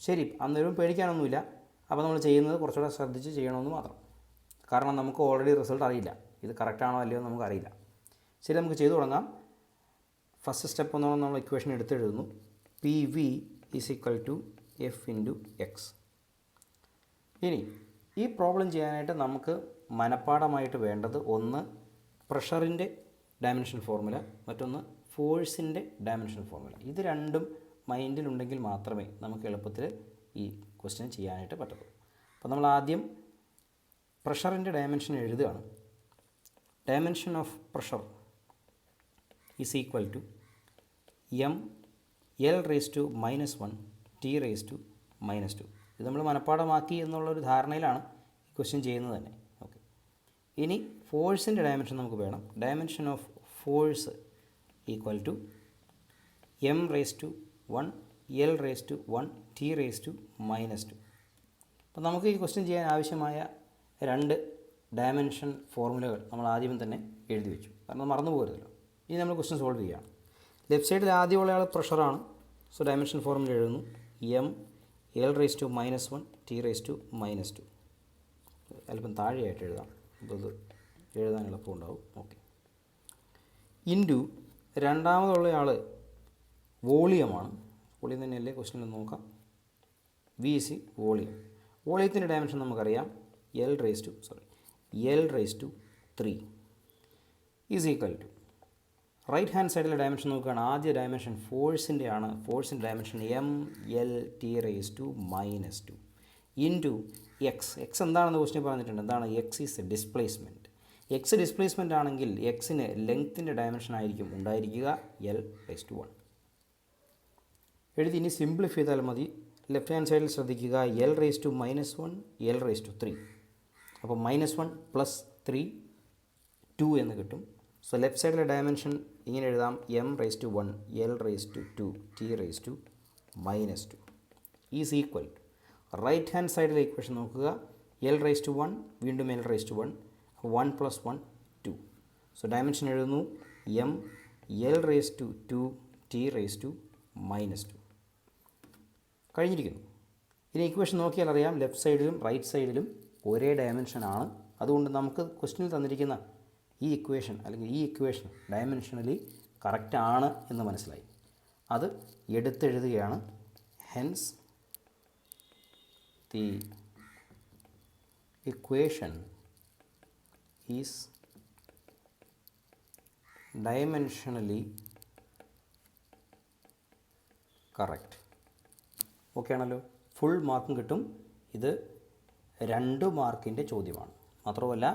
ശരി, അന്നേരം പേടിക്കാനൊന്നുമില്ല. അപ്പോൾ നമ്മൾ ചെയ്യുന്നത് കുറച്ചുകൂടെ ശ്രദ്ധിച്ച് ചെയ്യണമെന്ന് മാത്രം. കാരണം നമുക്ക് ഓൾറെഡി റിസൾട്ട് അറിയില്ല, ഇത് കറക്റ്റാണോ അല്ലയോ എന്ന് നമുക്ക് അറിയില്ല. ശരി, നമുക്ക് ചെയ്തു തുടങ്ങാം. ഫസ്റ്റ് സ്റ്റെപ്പ് എന്നോണം നമ്മൾ ഇക്വേഷൻ എടുത്തെഴുതുന്നു. P V is equal to F into X. ഇനി ഈ പ്രോബ്ലം ചെയ്യാനായിട്ട് നമുക്ക് മനഃപ്പാഠമായിട്ട് വേണ്ടത് ഒന്ന് പ്രഷറിൻ്റെ ഡയമെൻഷൻ ഫോർമുല, മറ്റൊന്ന് ഫോഴ്സിൻ്റെ ഡയമെൻഷൻ ഫോർമുല. ഇത് രണ്ടും മൈൻഡിലുണ്ടെങ്കിൽ മാത്രമേ നമുക്ക് എളുപ്പത്തിൽ ഈ ക്വസ്റ്റ്യൻ ചെയ്യാനായിട്ട് പറ്റത്തുള്ളൂ. അപ്പോൾ നമ്മൾ ആദ്യം പ്രഷറിൻ്റെ ഡയമെൻഷൻ എഴുതുകയാണ്. Dimension of pressure is equal to M L raise to -1 T raise to -2. ഇത് നമ്മൾ മനഃപ്പാഠമാക്കി എന്നുള്ളൊരു ധാരണയിലാണ് ഈ ക്വസ്റ്റ്യൻ ചെയ്യുന്നത് തന്നെ. ഓക്കെ, ഇനി ഫോഴ്സിൻ്റെ ഡയമെൻഷൻ നമുക്ക് വേണം. Dimension of force equal to M raise to 1 L raise to 1 T raise to -2. അപ്പോൾ നമുക്ക് ഈ ക്വസ്റ്റ്യൻ ചെയ്യാൻ ആവശ്യമായ 2 ഡയമെൻഷൻ ഫോർമുലകൾ നമ്മൾ ആദ്യം തന്നെ എഴുതി വെച്ചു, കാരണം മറന്നു പോകരുതല്ലോ. ഇനി നമ്മൾ ക്വസ്റ്റ്യൻ സോൾവ് ചെയ്യുകയാണ്. ലെഫ്റ്റ് സൈഡിൽ ആദ്യമുള്ള ആൾ പ്രഷറാണ്. സോ ഡയമെൻഷൻ ഫോർമുല എഴുതുന്നു. M L raise to -1 T raise to -2. അല്പം താഴെയായിട്ട് എഴുതാം, അപ്പോൾ ഇത് എഴുതാൻ എളുപ്പമുണ്ടാവും. ഓക്കെ, ഇൻറ്റു രണ്ടാമതുള്ള ആൾ വോളിയമാണ്. വോളിയം തന്നെയല്ലേ ക്വസ്റ്റ്യനിൽ നോക്കാം. V see volume. വോളിയത്തിൻ്റെ ഡയമെൻഷൻ നമുക്കറിയാം. L raise to 3 is equal to right hand സൈഡിലെ ഡയമെൻഷൻ നോക്കുകയാണ്. ആദ്യ ഡയമെൻഷൻ ഫോഴ്സിൻ്റെ ആണ്. ഫോഴ്സിൻ്റെ dimension M L T raise to -2 into X. X എന്താണെന്ന് ക്വസ്റ്റ്യൻ പറഞ്ഞിട്ടുണ്ട്. എന്താണ്? X is displacement. X displacement ആണെങ്കിൽ എക്സിന് ലെങ്ത്തിൻ്റെ ഡയമെൻഷൻ ആയിരിക്കും ഉണ്ടായിരിക്കുക എൽ റേസ് ടു 1. എഴുതി ഇനി സിംപ്ലിഫൈ ചെയ്താൽ മതി. ലെഫ്റ്റ് ഹാൻഡ് സൈഡിൽ ശ്രദ്ധിക്കുക, L raise to -1 L raise to 3. അപ്പോൾ -1 + 3 2 എന്ന് കിട്ടും. സോ ലെഫ്റ്റ് സൈഡിലെ ഡയമെൻഷൻ ഇങ്ങനെ എഴുതാം, M raise to 1 L raise to 2 T raise to -2 is equal to right hand സൈഡിലെ ഇക്വേഷൻ നോക്കുക. എൽ റേസ് ടു 1 വീണ്ടും L raise to 1 1 + 1 2. So dimension എഴുതുന്നു M L raise to 2 T raise to -2. കഴിഞ്ഞിരിക്കുന്നു. ഇനി equation നോക്കിയാൽ അറിയാം, left സൈഡിലും right സൈഡിലും ഒരേ ഡയമെൻഷനാണ്. അതുകൊണ്ട് നമുക്ക് ക്വസ്റ്റ്യനിൽ തന്നിരിക്കുന്ന ഈ ഇക്വേഷൻ അല്ലെങ്കിൽ ഈ ഇക്വേഷൻ ഡയമെൻഷനലി കറക്റ്റ് ആണ് എന്ന് മനസ്സിലായി. അത് എടുത്തെഴുതുകയാണ്. Hence the equation is dimensionally correct. Okay ആണല്ലോ, ഫുൾ മാർക്കും കിട്ടും. ഇത് 2 മാർക്കിൻ്റെ ചോദ്യമാണ്. മാത്രമല്ല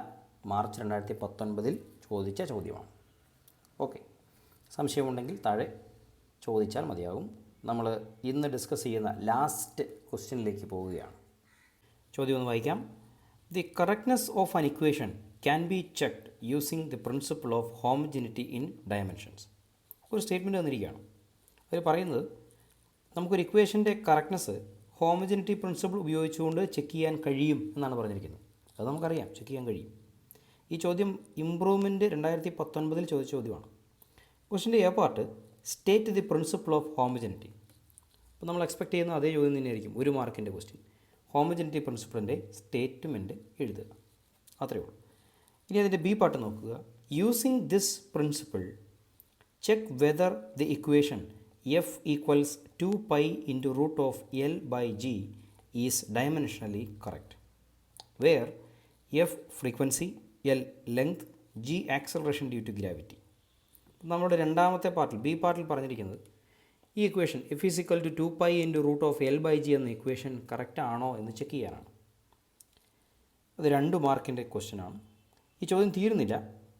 മാർച്ച് 2019 ചോദിച്ച ചോദ്യമാണ്. ഓക്കെ, സംശയമുണ്ടെങ്കിൽ താഴെ ചോദിച്ചാൽ മതിയാകും. നമ്മൾ ഇന്ന് ഡിസ്കസ് ചെയ്യുന്ന ലാസ്റ്റ് ക്വസ്റ്റ്യനിലേക്ക് പോവുകയാണ്. ചോദ്യം ഒന്ന് വായിക്കാം. The correctness of an equation can be checked using the principle of homogeneity in dimensions. ഒരു സ്റ്റേറ്റ്മെൻറ്റ് തന്നിരിക്കുകയാണ്. അതിൽ പറയുന്നത് നമുക്കൊരു ഇക്വേഷൻ്റെ കറക്റ്റ്നെസ് ഹോമോജിനിറ്റി പ്രിൻസിപ്പിൾ ഉപയോഗിച്ചുകൊണ്ട് ചെക്ക് ചെയ്യാൻ കഴിയും എന്നാണ് പറഞ്ഞിരിക്കുന്നത്. അത് നമുക്കറിയാം, ചെക്ക് ചെയ്യാൻ കഴിയും. ഈ ചോദ്യം ഇംപ്രൂവ്മെൻറ്റ് 2019 ചോദിച്ച ചോദ്യമാണ്. ക്വസ്റ്റ്യൻ്റെ A part state the principle of homogeneity. അപ്പോൾ നമ്മൾ എക്സ്പെക്ട് ചെയ്യുന്ന അതേ ചോദ്യം തന്നെയായിരിക്കും 1 മാർക്കിൻ്റെ ക്വസ്റ്റ്യൻ. ഹോമോജിനിറ്റി പ്രിൻസിപ്പിളിൻ്റെ സ്റ്റേറ്റ്മെൻറ്റ് എഴുതുക, അത്രയേ ഉള്ളൂ. ഇനി അതിൻ്റെ ബി പാർട്ട് നോക്കുക. Using this principle check whether the equation f equals 2 pi into root of L by G is dimensionally correct, where f frequency, L length, G acceleration due to gravity. നമ്മുടെ രണ്ടാമത്തെ പാർട്ടിൽ B പാർട്ടിൽ പറഞ്ഞിരിക്കുന്നത് ഈ equation f is equal to 2 pi into root of L by G എന്ന equation correct ആണോ എന്ന് check ചെയ്യാനാണ്. അത് 2 മാർക്കിൻ്റെ ക്വസ്റ്റ്യൻ ആണ്. ഈ ചോദ്യം തീരുന്നില്ല.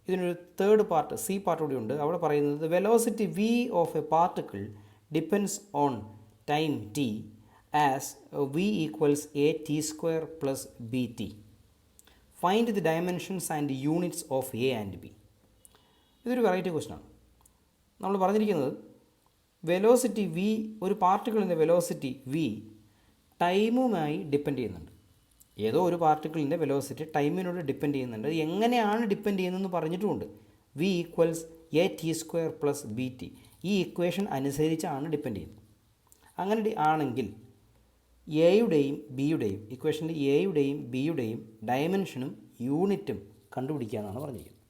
ഇതിനൊരു തേർഡ് പാർട്ട് സി പാർട്ട് കൂടി ഉണ്ട്. അവിടെ പറയുന്നത് velocity V of a particle depends on time T as V equals A T square plus B T. Find the dimensions and units of A and B. ഇതൊരു variety ക്വസ്റ്റ്യനാണ്. നമ്മൾ പറഞ്ഞിരിക്കുന്നത് velocity V, ഒരു പാർട്ടിക്കിളിൻ്റെ വെലോസിറ്റി വി ടൈമുമായി depend ചെയ്യുന്നുണ്ട്. ഏതോ ഒരു പാർട്ടിക്കിളിൻ്റെ വെലോസിറ്റി ടൈമിനോട് ഡിപ്പെൻഡ് ചെയ്യുന്നുണ്ട്. അത് എങ്ങനെയാണ് ഡിപ്പെൻഡ് ചെയ്യുന്നതെന്ന് പറഞ്ഞിട്ടുമുണ്ട്. V equals A T square plus B T. ഈ ഇക്വേഷൻ അനുസരിച്ചാണ് ഡിപ്പെൻഡ് ചെയ്യുന്നത്. അങ്ങനെ ആണെങ്കിൽ എയുടെയും ബിയുടെയും ഇക്വേഷനിൽ എയുടെയും ബിയുടെയും ഡയമെൻഷനും യൂണിറ്റും കണ്ടുപിടിക്കുക എന്നാണ് പറഞ്ഞിരിക്കുന്നത്.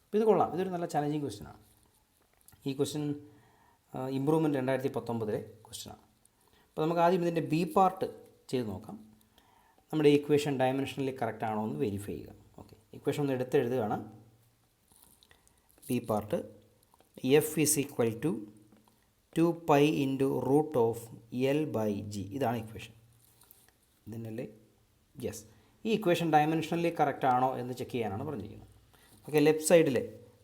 അപ്പോൾ ഇത് കൊള്ളാം. ഇതൊരു നല്ല ചാലഞ്ചിങ് ക്വസ്റ്റ്യനാണ്. ഈ ക്വസ്റ്റ്യൻ ഇംപ്രൂവ്മെൻറ്റ് 2019 ക്വസ്റ്റ്യനാണ്. അപ്പോൾ നമുക്ക് ആദ്യം ഇതിൻ്റെ ബി പാർട്ട് ചെയ്ത് നോക്കാം. നമ്മുടെ ഇക്വേഷൻ ഡയമെൻഷനലി കറക്റ്റ് ആണോ എന്ന് വെരിഫൈ ചെയ്യുക. ഓക്കെ, ഇക്വേഷൻ ഒന്ന് എടുത്തെഴുതുകയാണ്. B part F is equal to 2 pi into root of L by G. ഇതാണ് ഇക്വേഷൻ. ഇതിനല്ലേ? യെസ്. ഈ ഇക്വേഷൻ ഡയമെൻഷനലി കറക്റ്റ് ആണോ എന്ന് ചെക്ക് ചെയ്യാനാണ് പറഞ്ഞിരിക്കുന്നത്. ഓക്കെ, ലെഫ്റ്റ് സൈഡിൽ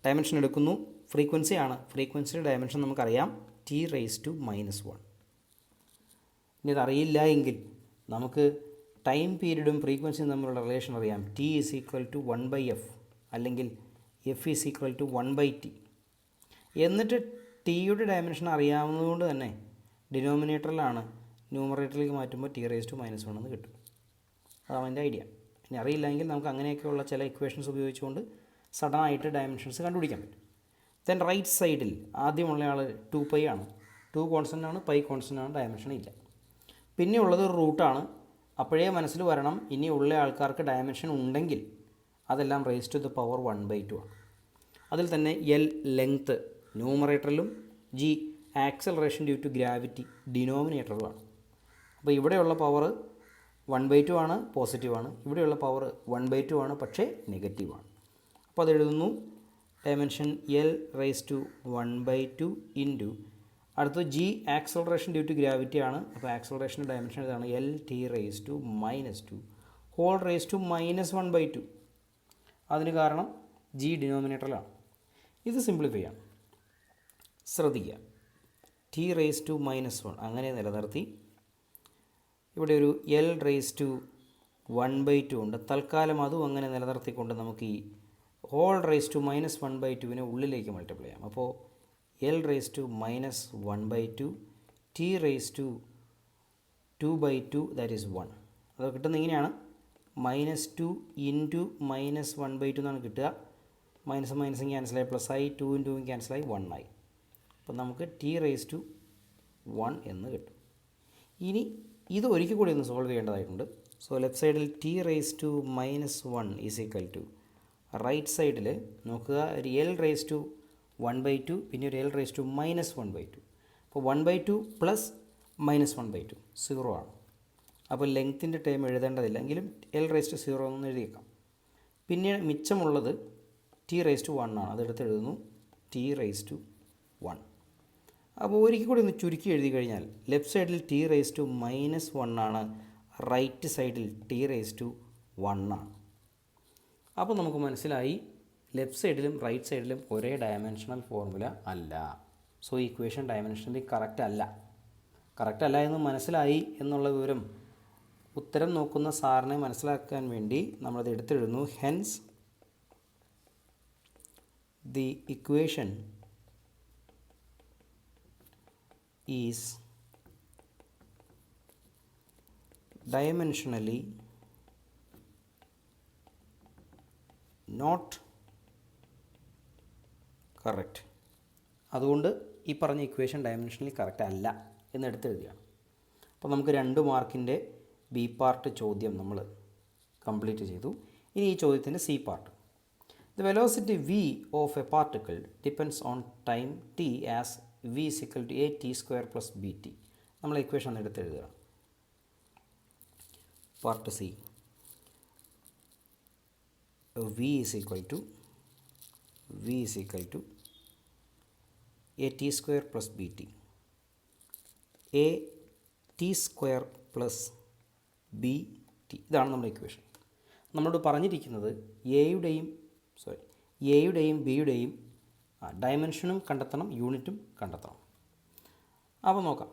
ഡയമെൻഷൻ എടുക്കുന്നു. ഫ്രീക്വൻസി ആണ്. ഫ്രീക്വൻസിയുടെ ഡയമെൻഷൻ നമുക്കറിയാം, ടി റേസ് ടു -1. ഇനി അതറിയില്ല എങ്കിൽ നമുക്ക് ടൈം പീരീഡും ഫ്രീക്വൻസിയും തമ്മിലുള്ള റിലേഷൻ അറിയാം. T is equal to 1/f അല്ലെങ്കിൽ F is equal to 1/t. എന്നിട്ട് ടിയുടെ ഡയമെൻഷൻ അറിയാവുന്നതുകൊണ്ട് തന്നെ ഡിനോമിനേറ്ററിലാണ്, ന്യൂമറേറ്ററിലേക്ക് മാറ്റുമ്പോൾ ടി റേസ് ടു -1 എന്ന് കിട്ടും. അതാണ് എൻ്റെ ഐഡിയ. ഇനി അറിയില്ലെങ്കിൽ നമുക്ക് അങ്ങനെയൊക്കെയുള്ള ചില ഇക്വേഷൻസ് ഉപയോഗിച്ചുകൊണ്ട് സഡനായിട്ട് ഡയമെൻഷൻസ് കണ്ടുപിടിക്കാൻ പറ്റും. ദെൻ റൈറ്റ് സൈഡിൽ ആദ്യമുള്ള ആൾ 2 pi ആണ്. 2 കോൺസ്റ്റൻ്റ് ആണ്, പൈ കോൺസ്റ്റൻ്റ് ആണ്, ഡയമെൻഷൻ ഇല്ല. പിന്നെ ഉള്ളത് ഒരു റൂട്ടാണ്. അപ്പോഴേ മനസ്സിൽ വരണം, ഇനി ഉള്ള ആൾക്കാർക്ക് ഡയമെൻഷൻ ഉണ്ടെങ്കിൽ അതെല്ലാം റേസ് ടു ദ പവർ 1/2 ആണ്. അതിൽ തന്നെ എൽ ലെങ്ത്ത് ന്യൂമറേറ്ററിലും G acceleration due to gravity ഡിനോമിനേറ്ററുമാണ്. അപ്പോൾ ഇവിടെയുള്ള പവർ 1/2 ആണ്, പോസിറ്റീവാണ്. ഇവിടെയുള്ള പവർ 1/2 ആണ്, പക്ഷേ നെഗറ്റീവാണ്. അപ്പോൾ അതെഴുതുന്നു dimension L raise to 1/2 into അടുത്ത് G acceleration due to gravity ആണ്. അപ്പോൾ ആക്സലറേഷൻ്റെ ഡയമെൻഷൻ ഇതാണ് L T raise to -2 whole raise to -1/2. അതിന് കാരണം ജി ഡിനോമിനേറ്ററിലാണ്. ഇത് സിംപ്ലിഫൈ ആണ്. ശ്രദ്ധിക്കുക, ടി റേസ് ടു -1 അങ്ങനെ നിലനിർത്തി. ഇവിടെ ഒരു എൽ റേസ് ടു 1/2 ഉണ്ട്. തൽക്കാലം അതും അങ്ങനെ നിലനിർത്തിക്കൊണ്ട് നമുക്ക് ഈ ഹോൾ റേസ് ടു -1/2 ഉള്ളിലേക്ക് മൾട്ടിപ്ലൈ ചെയ്യാം. അപ്പോൾ L raise to -1/2 T raise to 2/2 that is 1. അത് കിട്ടുന്നത് ഇങ്ങനെയാണ്, -2 ഇൻറ്റു -1/2 എന്നാണ് കിട്ടുക. മൈനസ് മൈനസും ക്യാൻസലായി, പ്ലസ് ആയി, 2 ഇൻറ്റും ക്യാൻസലായി, 1 ആയി. അപ്പോൾ നമുക്ക് ടി റേസ് ടു 1 എന്ന് കിട്ടും. ഇനി ഇത് ഒരിക്കൽ കൂടി ഒന്ന് സോൾവ് ചെയ്യേണ്ടതായിട്ടുണ്ട്. സോ ലെഫ്റ്റ് സൈഡിൽ T raise to -1 is equal to right സൈഡിൽ നോക്കുക, ഒരു എൽ റേസ് ടു 1/2 പിന്നെ ഒരു എൽ റേസ് ടു -1/2. അപ്പോൾ 1/2 പ്ലസ് -1/2 0 ആണ്. അപ്പോൾ ലെങ്ത്തിൻ്റെ ടൈം എഴുതേണ്ടതില്ല, എങ്കിലും എൽ റേസ് ടു 0 എന്ന് എഴുതിയേക്കാം. പിന്നെ മിച്ചമുള്ളത് ടി റേസ് ടു 1 ആണ്. അതെടുത്ത് എഴുതുന്നു ടി റേസ് ടു 1. അപ്പോൾ ഒരിക്കൽ കൂടി ഒന്ന് ചുരുക്കി എഴുതി കഴിഞ്ഞാൽ ലെഫ്റ്റ് സൈഡിൽ ടി റേസ് ടു -1 ആണ്, റൈറ്റ് സൈഡിൽ ടി റേസ് ടു 1 ആണ്. അപ്പോൾ നമുക്ക് മനസ്സിലായി ലെഫ്റ്റ് സൈഡിലും റൈറ്റ് സൈഡിലും ഒരേ ഡയമെൻഷണൽ ഫോർമുല അല്ല. സോ ഇക്വേഷൻ ഡയമെൻഷനലി കറക്റ്റ് അല്ല എന്ന് മനസ്സിലായി എന്നുള്ള വിവരം ഉത്തരം നോക്കുന്ന സാറിനെ മനസ്സിലാക്കാൻ വേണ്ടി നമ്മളത് എടുത്തെഴുതുന്നു. Hence the equation is dimensionally not correct. അതുകൊണ്ട് ഈ പറഞ്ഞ ഇക്വേഷൻ ഡയമെൻഷനലി കറക്റ്റ് അല്ല എന്നെടുത്ത് എഴുതിയാണ്. അപ്പോൾ നമുക്ക് 2 മാർക്കിൻ്റെ ബി പാർട്ട് ചോദ്യം നമ്മൾ കംപ്ലീറ്റ് ചെയ്തു. ഇനി ഈ ചോദ്യത്തിൻ്റെ C part. The velocity v of a particle depends on time t as v is equal to a t square plus bt. നമ്മൾ ഇക്വേഷൻ ഒന്ന് എടുത്ത് എഴുതുക. Part C, v is equal to a t square plus bt. a t square plus bt ഇതാണ് നമ്മുടെ equation. നമ്മളോട് പറഞ്ഞിരിക്കുന്നത് എയുടെയും ബിയുടെയും ഡയമെൻഷനും കണ്ടെത്തണം, യൂണിറ്റും കണ്ടെത്തണം. അപ്പോൾ നോക്കാം,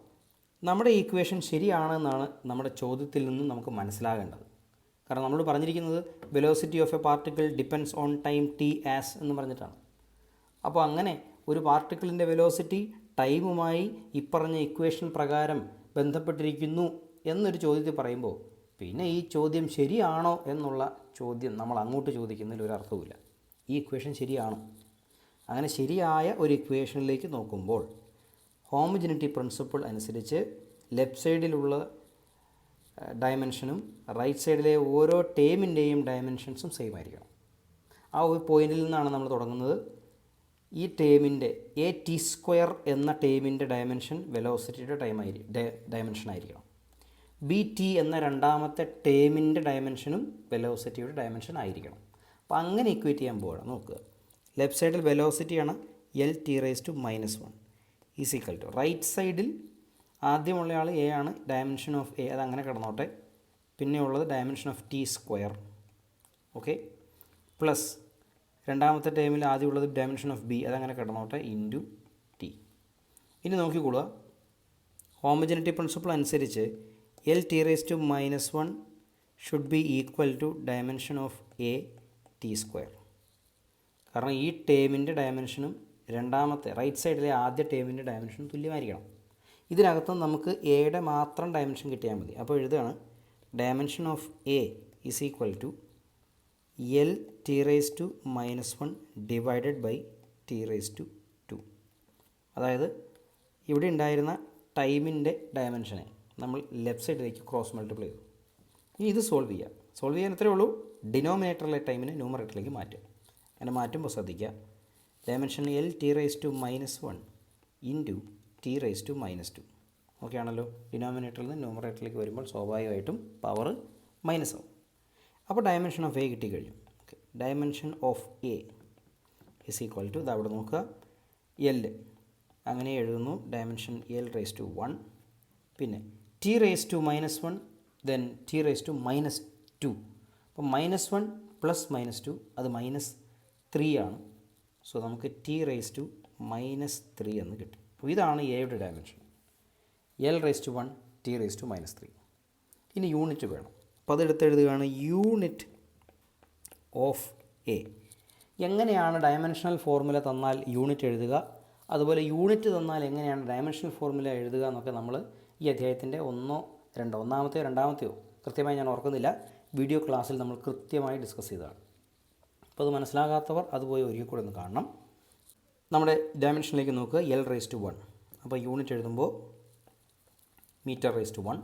നമ്മുടെ ഈക്വേഷൻ ശരിയാണെന്നാണ് നമ്മുടെ ചോദ്യത്തിൽ നിന്നും നമുക്ക് മനസ്സിലാകേണ്ടത്. കാരണം നമ്മൾ പറഞ്ഞിരിക്കുന്നത് velocity of a particle depends on time T as എന്ന് പറഞ്ഞിട്ടാണ്. അപ്പോൾ അങ്ങനെ ഒരു പാർട്ടിക്കിളിൻ്റെ വെലോസിറ്റി ടൈമുമായി ഇപ്പറഞ്ഞ ഇക്വേഷൻ പ്രകാരം ബന്ധപ്പെട്ടിരിക്കുന്നു എന്നൊരു ചോദ്യത്തിൽ പറയുമ്പോൾ പിന്നെ ഈ ചോദ്യം ശരിയാണോ എന്നുള്ള ചോദ്യം നമ്മൾ അങ്ങോട്ട് ചോദിക്കുന്നതിൽ ഒരു അർത്ഥവുമില്ല. ഈ ഇക്വേഷൻ ശരിയാണോ? അങ്ങനെ ശരിയായ ഒരു ഇക്വേഷനിലേക്ക് നോക്കുമ്പോൾ ഹോമോജനിറ്റി പ്രിൻസിപ്പിൾ അനുസരിച്ച് ലെഫ്റ്റ് സൈഡിലുള്ള ഡയമെൻഷനും റൈറ്റ് സൈഡിലെ ഓരോ ടേമിൻ്റെയും ഡയമെൻഷൻസും സെയിം ആയിരിക്കണം. ആ ഒരു പോയിന്റിൽ നിന്നാണ് നമ്മൾ തുടങ്ങുന്നത്. ഈ ടേമിൻ്റെ എ ടി സ്ക്വയർ എന്ന ടേമിൻ്റെ ഡയമെൻഷൻ വെലോസിറ്റിയുടെ ഡയമെൻഷൻ ആയിരിക്കണം. ബി ടി എന്ന രണ്ടാമത്തെ ടേമിൻ്റെ ഡയമെൻഷനും വെലോസിറ്റിയുടെ ഡയമെൻഷൻ ആയിരിക്കണം. അപ്പോൾ അങ്ങനെ ഇക്വേറ്റ് ചെയ്യാൻ പോകണം. നോക്കുക, ലെഫ്റ്റ് സൈഡിൽ വെലോസിറ്റിയാണ് L T raise to -1 is equal to right സൈഡിൽ ആദ്യമുള്ള ആൾ എ ആണ്, ഡയമെൻഷൻ ഓഫ് എ അതങ്ങനെ കിടന്നോട്ടെ, പിന്നെ ഉള്ളത് dimension of T square, okay, plus രണ്ടാമത്തെ ടേമിൽ ആദ്യമുള്ളത് ഡയമെൻഷൻ ഓഫ് ബി അതങ്ങനെ കിടന്നോട്ടെ, ഇൻറ്റു ടി. ഇനി നോക്കിക്കൊള്ളുക, ഹോമോജനിറ്റി പ്രിൻസിപ്പിൾ അനുസരിച്ച് L T raise to -1 should be equal to dimension of A T square. കാരണം ഈ ടേമിൻ്റെ ഡയമെൻഷനും രണ്ടാമത്തെ റൈറ്റ് സൈഡിലെ ആദ്യ ടേമിൻ്റെ ഡയമെൻഷനും തുല്യമായിരിക്കണം. ഇതിനകത്ത് നമുക്ക് എയുടെ മാത്രം ഡയമെൻഷൻ കിട്ടിയാൽ മതി. അപ്പോൾ എഴുതുകയാണ് dimension of A is equal to L T raise to -1 divided by T raise to 2. അതായത് ഇവിടെ ഉണ്ടായിരുന്ന ടൈമിൻ്റെ ഡയമെൻഷനെ നമ്മൾ ലെഫ്റ്റ് സൈഡിലേക്ക് ക്രോസ് മൾട്ടിപ്ലൈ ചെയ്തു. ഇനി ഇത് സോൾവ് ചെയ്യാൻ എത്രയേ ഉള്ളൂ, ഡിനോമിനേറ്ററിലെ ടൈമിനെ ന്യൂമറേറ്ററിലേക്ക് മാറ്റുക. അങ്ങനെ മാറ്റുമ്പോൾ ശ്രദ്ധിക്കുക, dimension L T raise to -1 into T raise to -2. Okay ആണല്ലോ. ഡിനോമിനേറ്ററിൽ നിന്ന് ന്യൂമറേറ്ററിലേക്ക് വരുമ്പോൾ സ്വാഭാവികമായിട്ടും പവർ മൈനസ് ആവും. അപ്പോൾ ഡയമെൻഷൻ ഓഫ് എ കിട്ടിക്കഴിഞ്ഞു. Okay, dimension of A is equal to ഇത് അവിടെ നോക്കുക എൽ അങ്ങനെ എഴുതുന്നു ഡയമെൻഷൻ എൽ റേസ് ടു 1 പിന്നെ T raise to -1 then T raise to -2 അപ്പോൾ -1 പ്ലസ് -2 അത് -3 ആണ് സോ നമുക്ക് ടി റേസ് ടു -3 എന്ന് കിട്ടി അപ്പോൾ ഇതാണ് എയുടെ dimension L raise to 1 T raise to -3 ഇനി യൂണിറ്റ് വേണം അപ്പോൾ അതെടുത്ത് എഴുതുകയാണ് യൂണിറ്റ് ഓഫ് എ എങ്ങനെയാണ് ഡയമെൻഷണൽ ഫോർമുല തന്നാൽ യൂണിറ്റ് എഴുതുക അതുപോലെ യൂണിറ്റ് തന്നാൽ എങ്ങനെയാണ് ഡയമെൻഷണൽ ഫോർമുല എഴുതുക എന്നൊക്കെ നമ്മൾ ഈ അധ്യായത്തിൻ്റെ ഒന്നാമത്തെയോ രണ്ടാമത്തെയോ കൃത്യമായി ഞാൻ ഓർക്കുന്നില്ല വീഡിയോ ക്ലാസ്സിൽ നമ്മൾ കൃത്യമായി ഡിസ്കസ് ചെയ്തതാണ് അപ്പോൾ അത് മനസ്സിലാകാത്തവർ അതുപോയി ഒരിക്കൽ കൂടെ ഒന്ന് കാണണം നമ്മുടെ ഡയമെൻഷനിലേക്ക് നോക്കുക എൽ റേസ് ടു 1 അപ്പോൾ യൂണിറ്റ് എഴുതുമ്പോൾ മീറ്റർ റേസ് ടു 1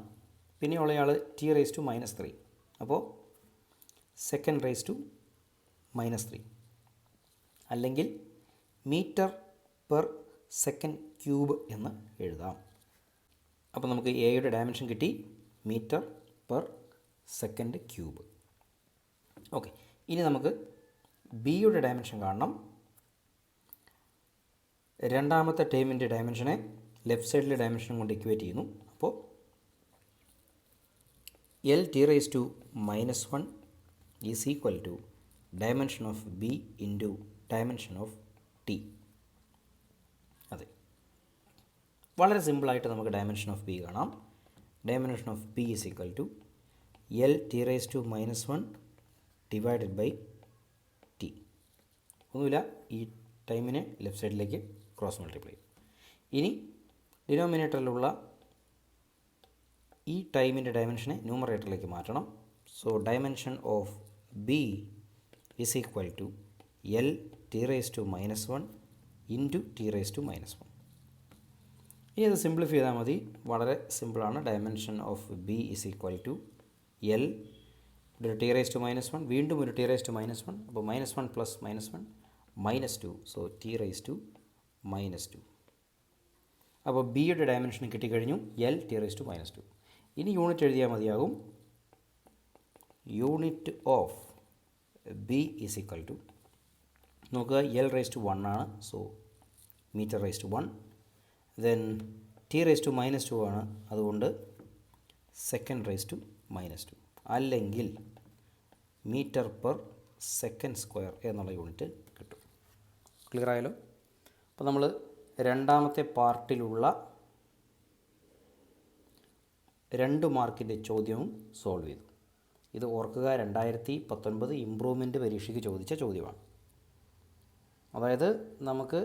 പിന്നെയുള്ളയാൾ ടി റേസ് ടു -3 അപ്പോൾ സെക്കൻഡ് റേസ് ടു -3 അല്ലെങ്കിൽ മീറ്റർ പെർ സെക്കൻഡ് ക്യൂബ് എന്ന് എഴുതാം അപ്പോൾ നമുക്ക് എയുടെ ഡയമെൻഷൻ കിട്ടി metre per second cube okay ഇനി നമുക്ക് ബിയുടെ ഡയമെൻഷൻ കാണണം രണ്ടാമത്തെ ടേമിൻ്റെ ഡയമെൻഷനെ ലെഫ്റ്റ് സൈഡിലെ ഡയമെൻഷനും കൊണ്ട് ഇക്വേറ്റ് ചെയ്യുന്നു അപ്പോൾ L T raise to -1 is equal to dimension of B into dimension of T അതെ വളരെ സിമ്പിളായിട്ട് നമുക്ക് ഡയമെൻഷൻ ഓഫ് ബി കാണാം dimension of B is equal to L T raise to -1 divided by T ഒന്നുമില്ല ഈ ടൈമിനെ ലെഫ്റ്റ് സൈഡിലേക്ക് cross multiply ഇനി ഡിനോമിനേറ്ററിലുള്ള ഈ ടൈമിൻ്റെ ഡയമെൻഷനെ ന്യൂമറേറ്ററിലേക്ക് മാറ്റണം so dimension of B is equal to L T raise to -1 into T raise to -1 ഇനി അത് സിംപ്ലിഫൈ ചെയ്താൽ മതി വളരെ സിമ്പിളാണ് dimension of B is equal to L ഒരു ടി റേസ് ടു -1 വീണ്ടും ഒരു ടി റേസ് ടു -1 അപ്പോൾ -1 plus -1 -2 so T raise to -2 അപ്പോൾ ബിയുടെ ഡയമെൻഷൻ കിട്ടിക്കഴിഞ്ഞു എൽ ടി റേസ് ടു -2 ഇനി യൂണിറ്റ് എഴുതിയാൽ മതിയാകും unit of B is equal to നോക്കുക എൽ റേസ് ടു 1 ആണ് so metre raise to 1 then T raise to -2 ആണ് അതുകൊണ്ട് സെക്കൻഡ് റേസ് ടു -2 അല്ലെങ്കിൽ മീറ്റർ പെർ സെക്കൻഡ് സ്ക്വയർ എന്നുള്ള യൂണിറ്റ് കിട്ടും ക്ലിയർ ആയല്ലോ അപ്പോൾ നമ്മൾ രണ്ടാമത്തെ പാർട്ടിലുള്ള 2 മാർക്കിൻ്റെ ചോദ്യവും സോൾവ് ചെയ്തു ഇത് ഓർക്കുക 2019 ഇംപ്രൂവ്മെൻറ്റ് പരീക്ഷയ്ക്ക് ചോദിച്ച ചോദ്യമാണ് അതായത് നമുക്ക്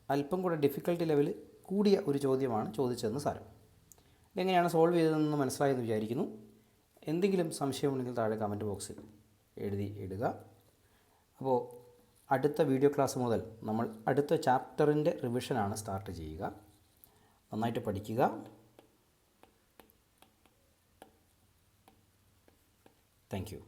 അല്പം കൂടെ ഡിഫിക്കൽട്ടി ലെവൽ കൂടിയ ഒരു ചോദ്യമാണ് ചോദിച്ചതെന്ന് സാരം എങ്ങനെയാണ് സോൾവ് ചെയ്തതെന്ന് മനസ്സിലായെന്ന് വിചാരിക്കുന്നു എന്തെങ്കിലും സംശയമുണ്ടെങ്കിൽ താഴെ കമൻറ്റ് ബോക്സിൽ എഴുതി ഇടുക അപ്പോൾ അടുത്ത വീഡിയോ ക്ലാസ് മുതൽ നമ്മൾ അടുത്ത ചാപ്റ്ററിൻ്റെ റിവിഷനാണ് സ്റ്റാർട്ട് ചെയ്യുക നന്നായിട്ട് പഠിക്കുക താങ്ക് യു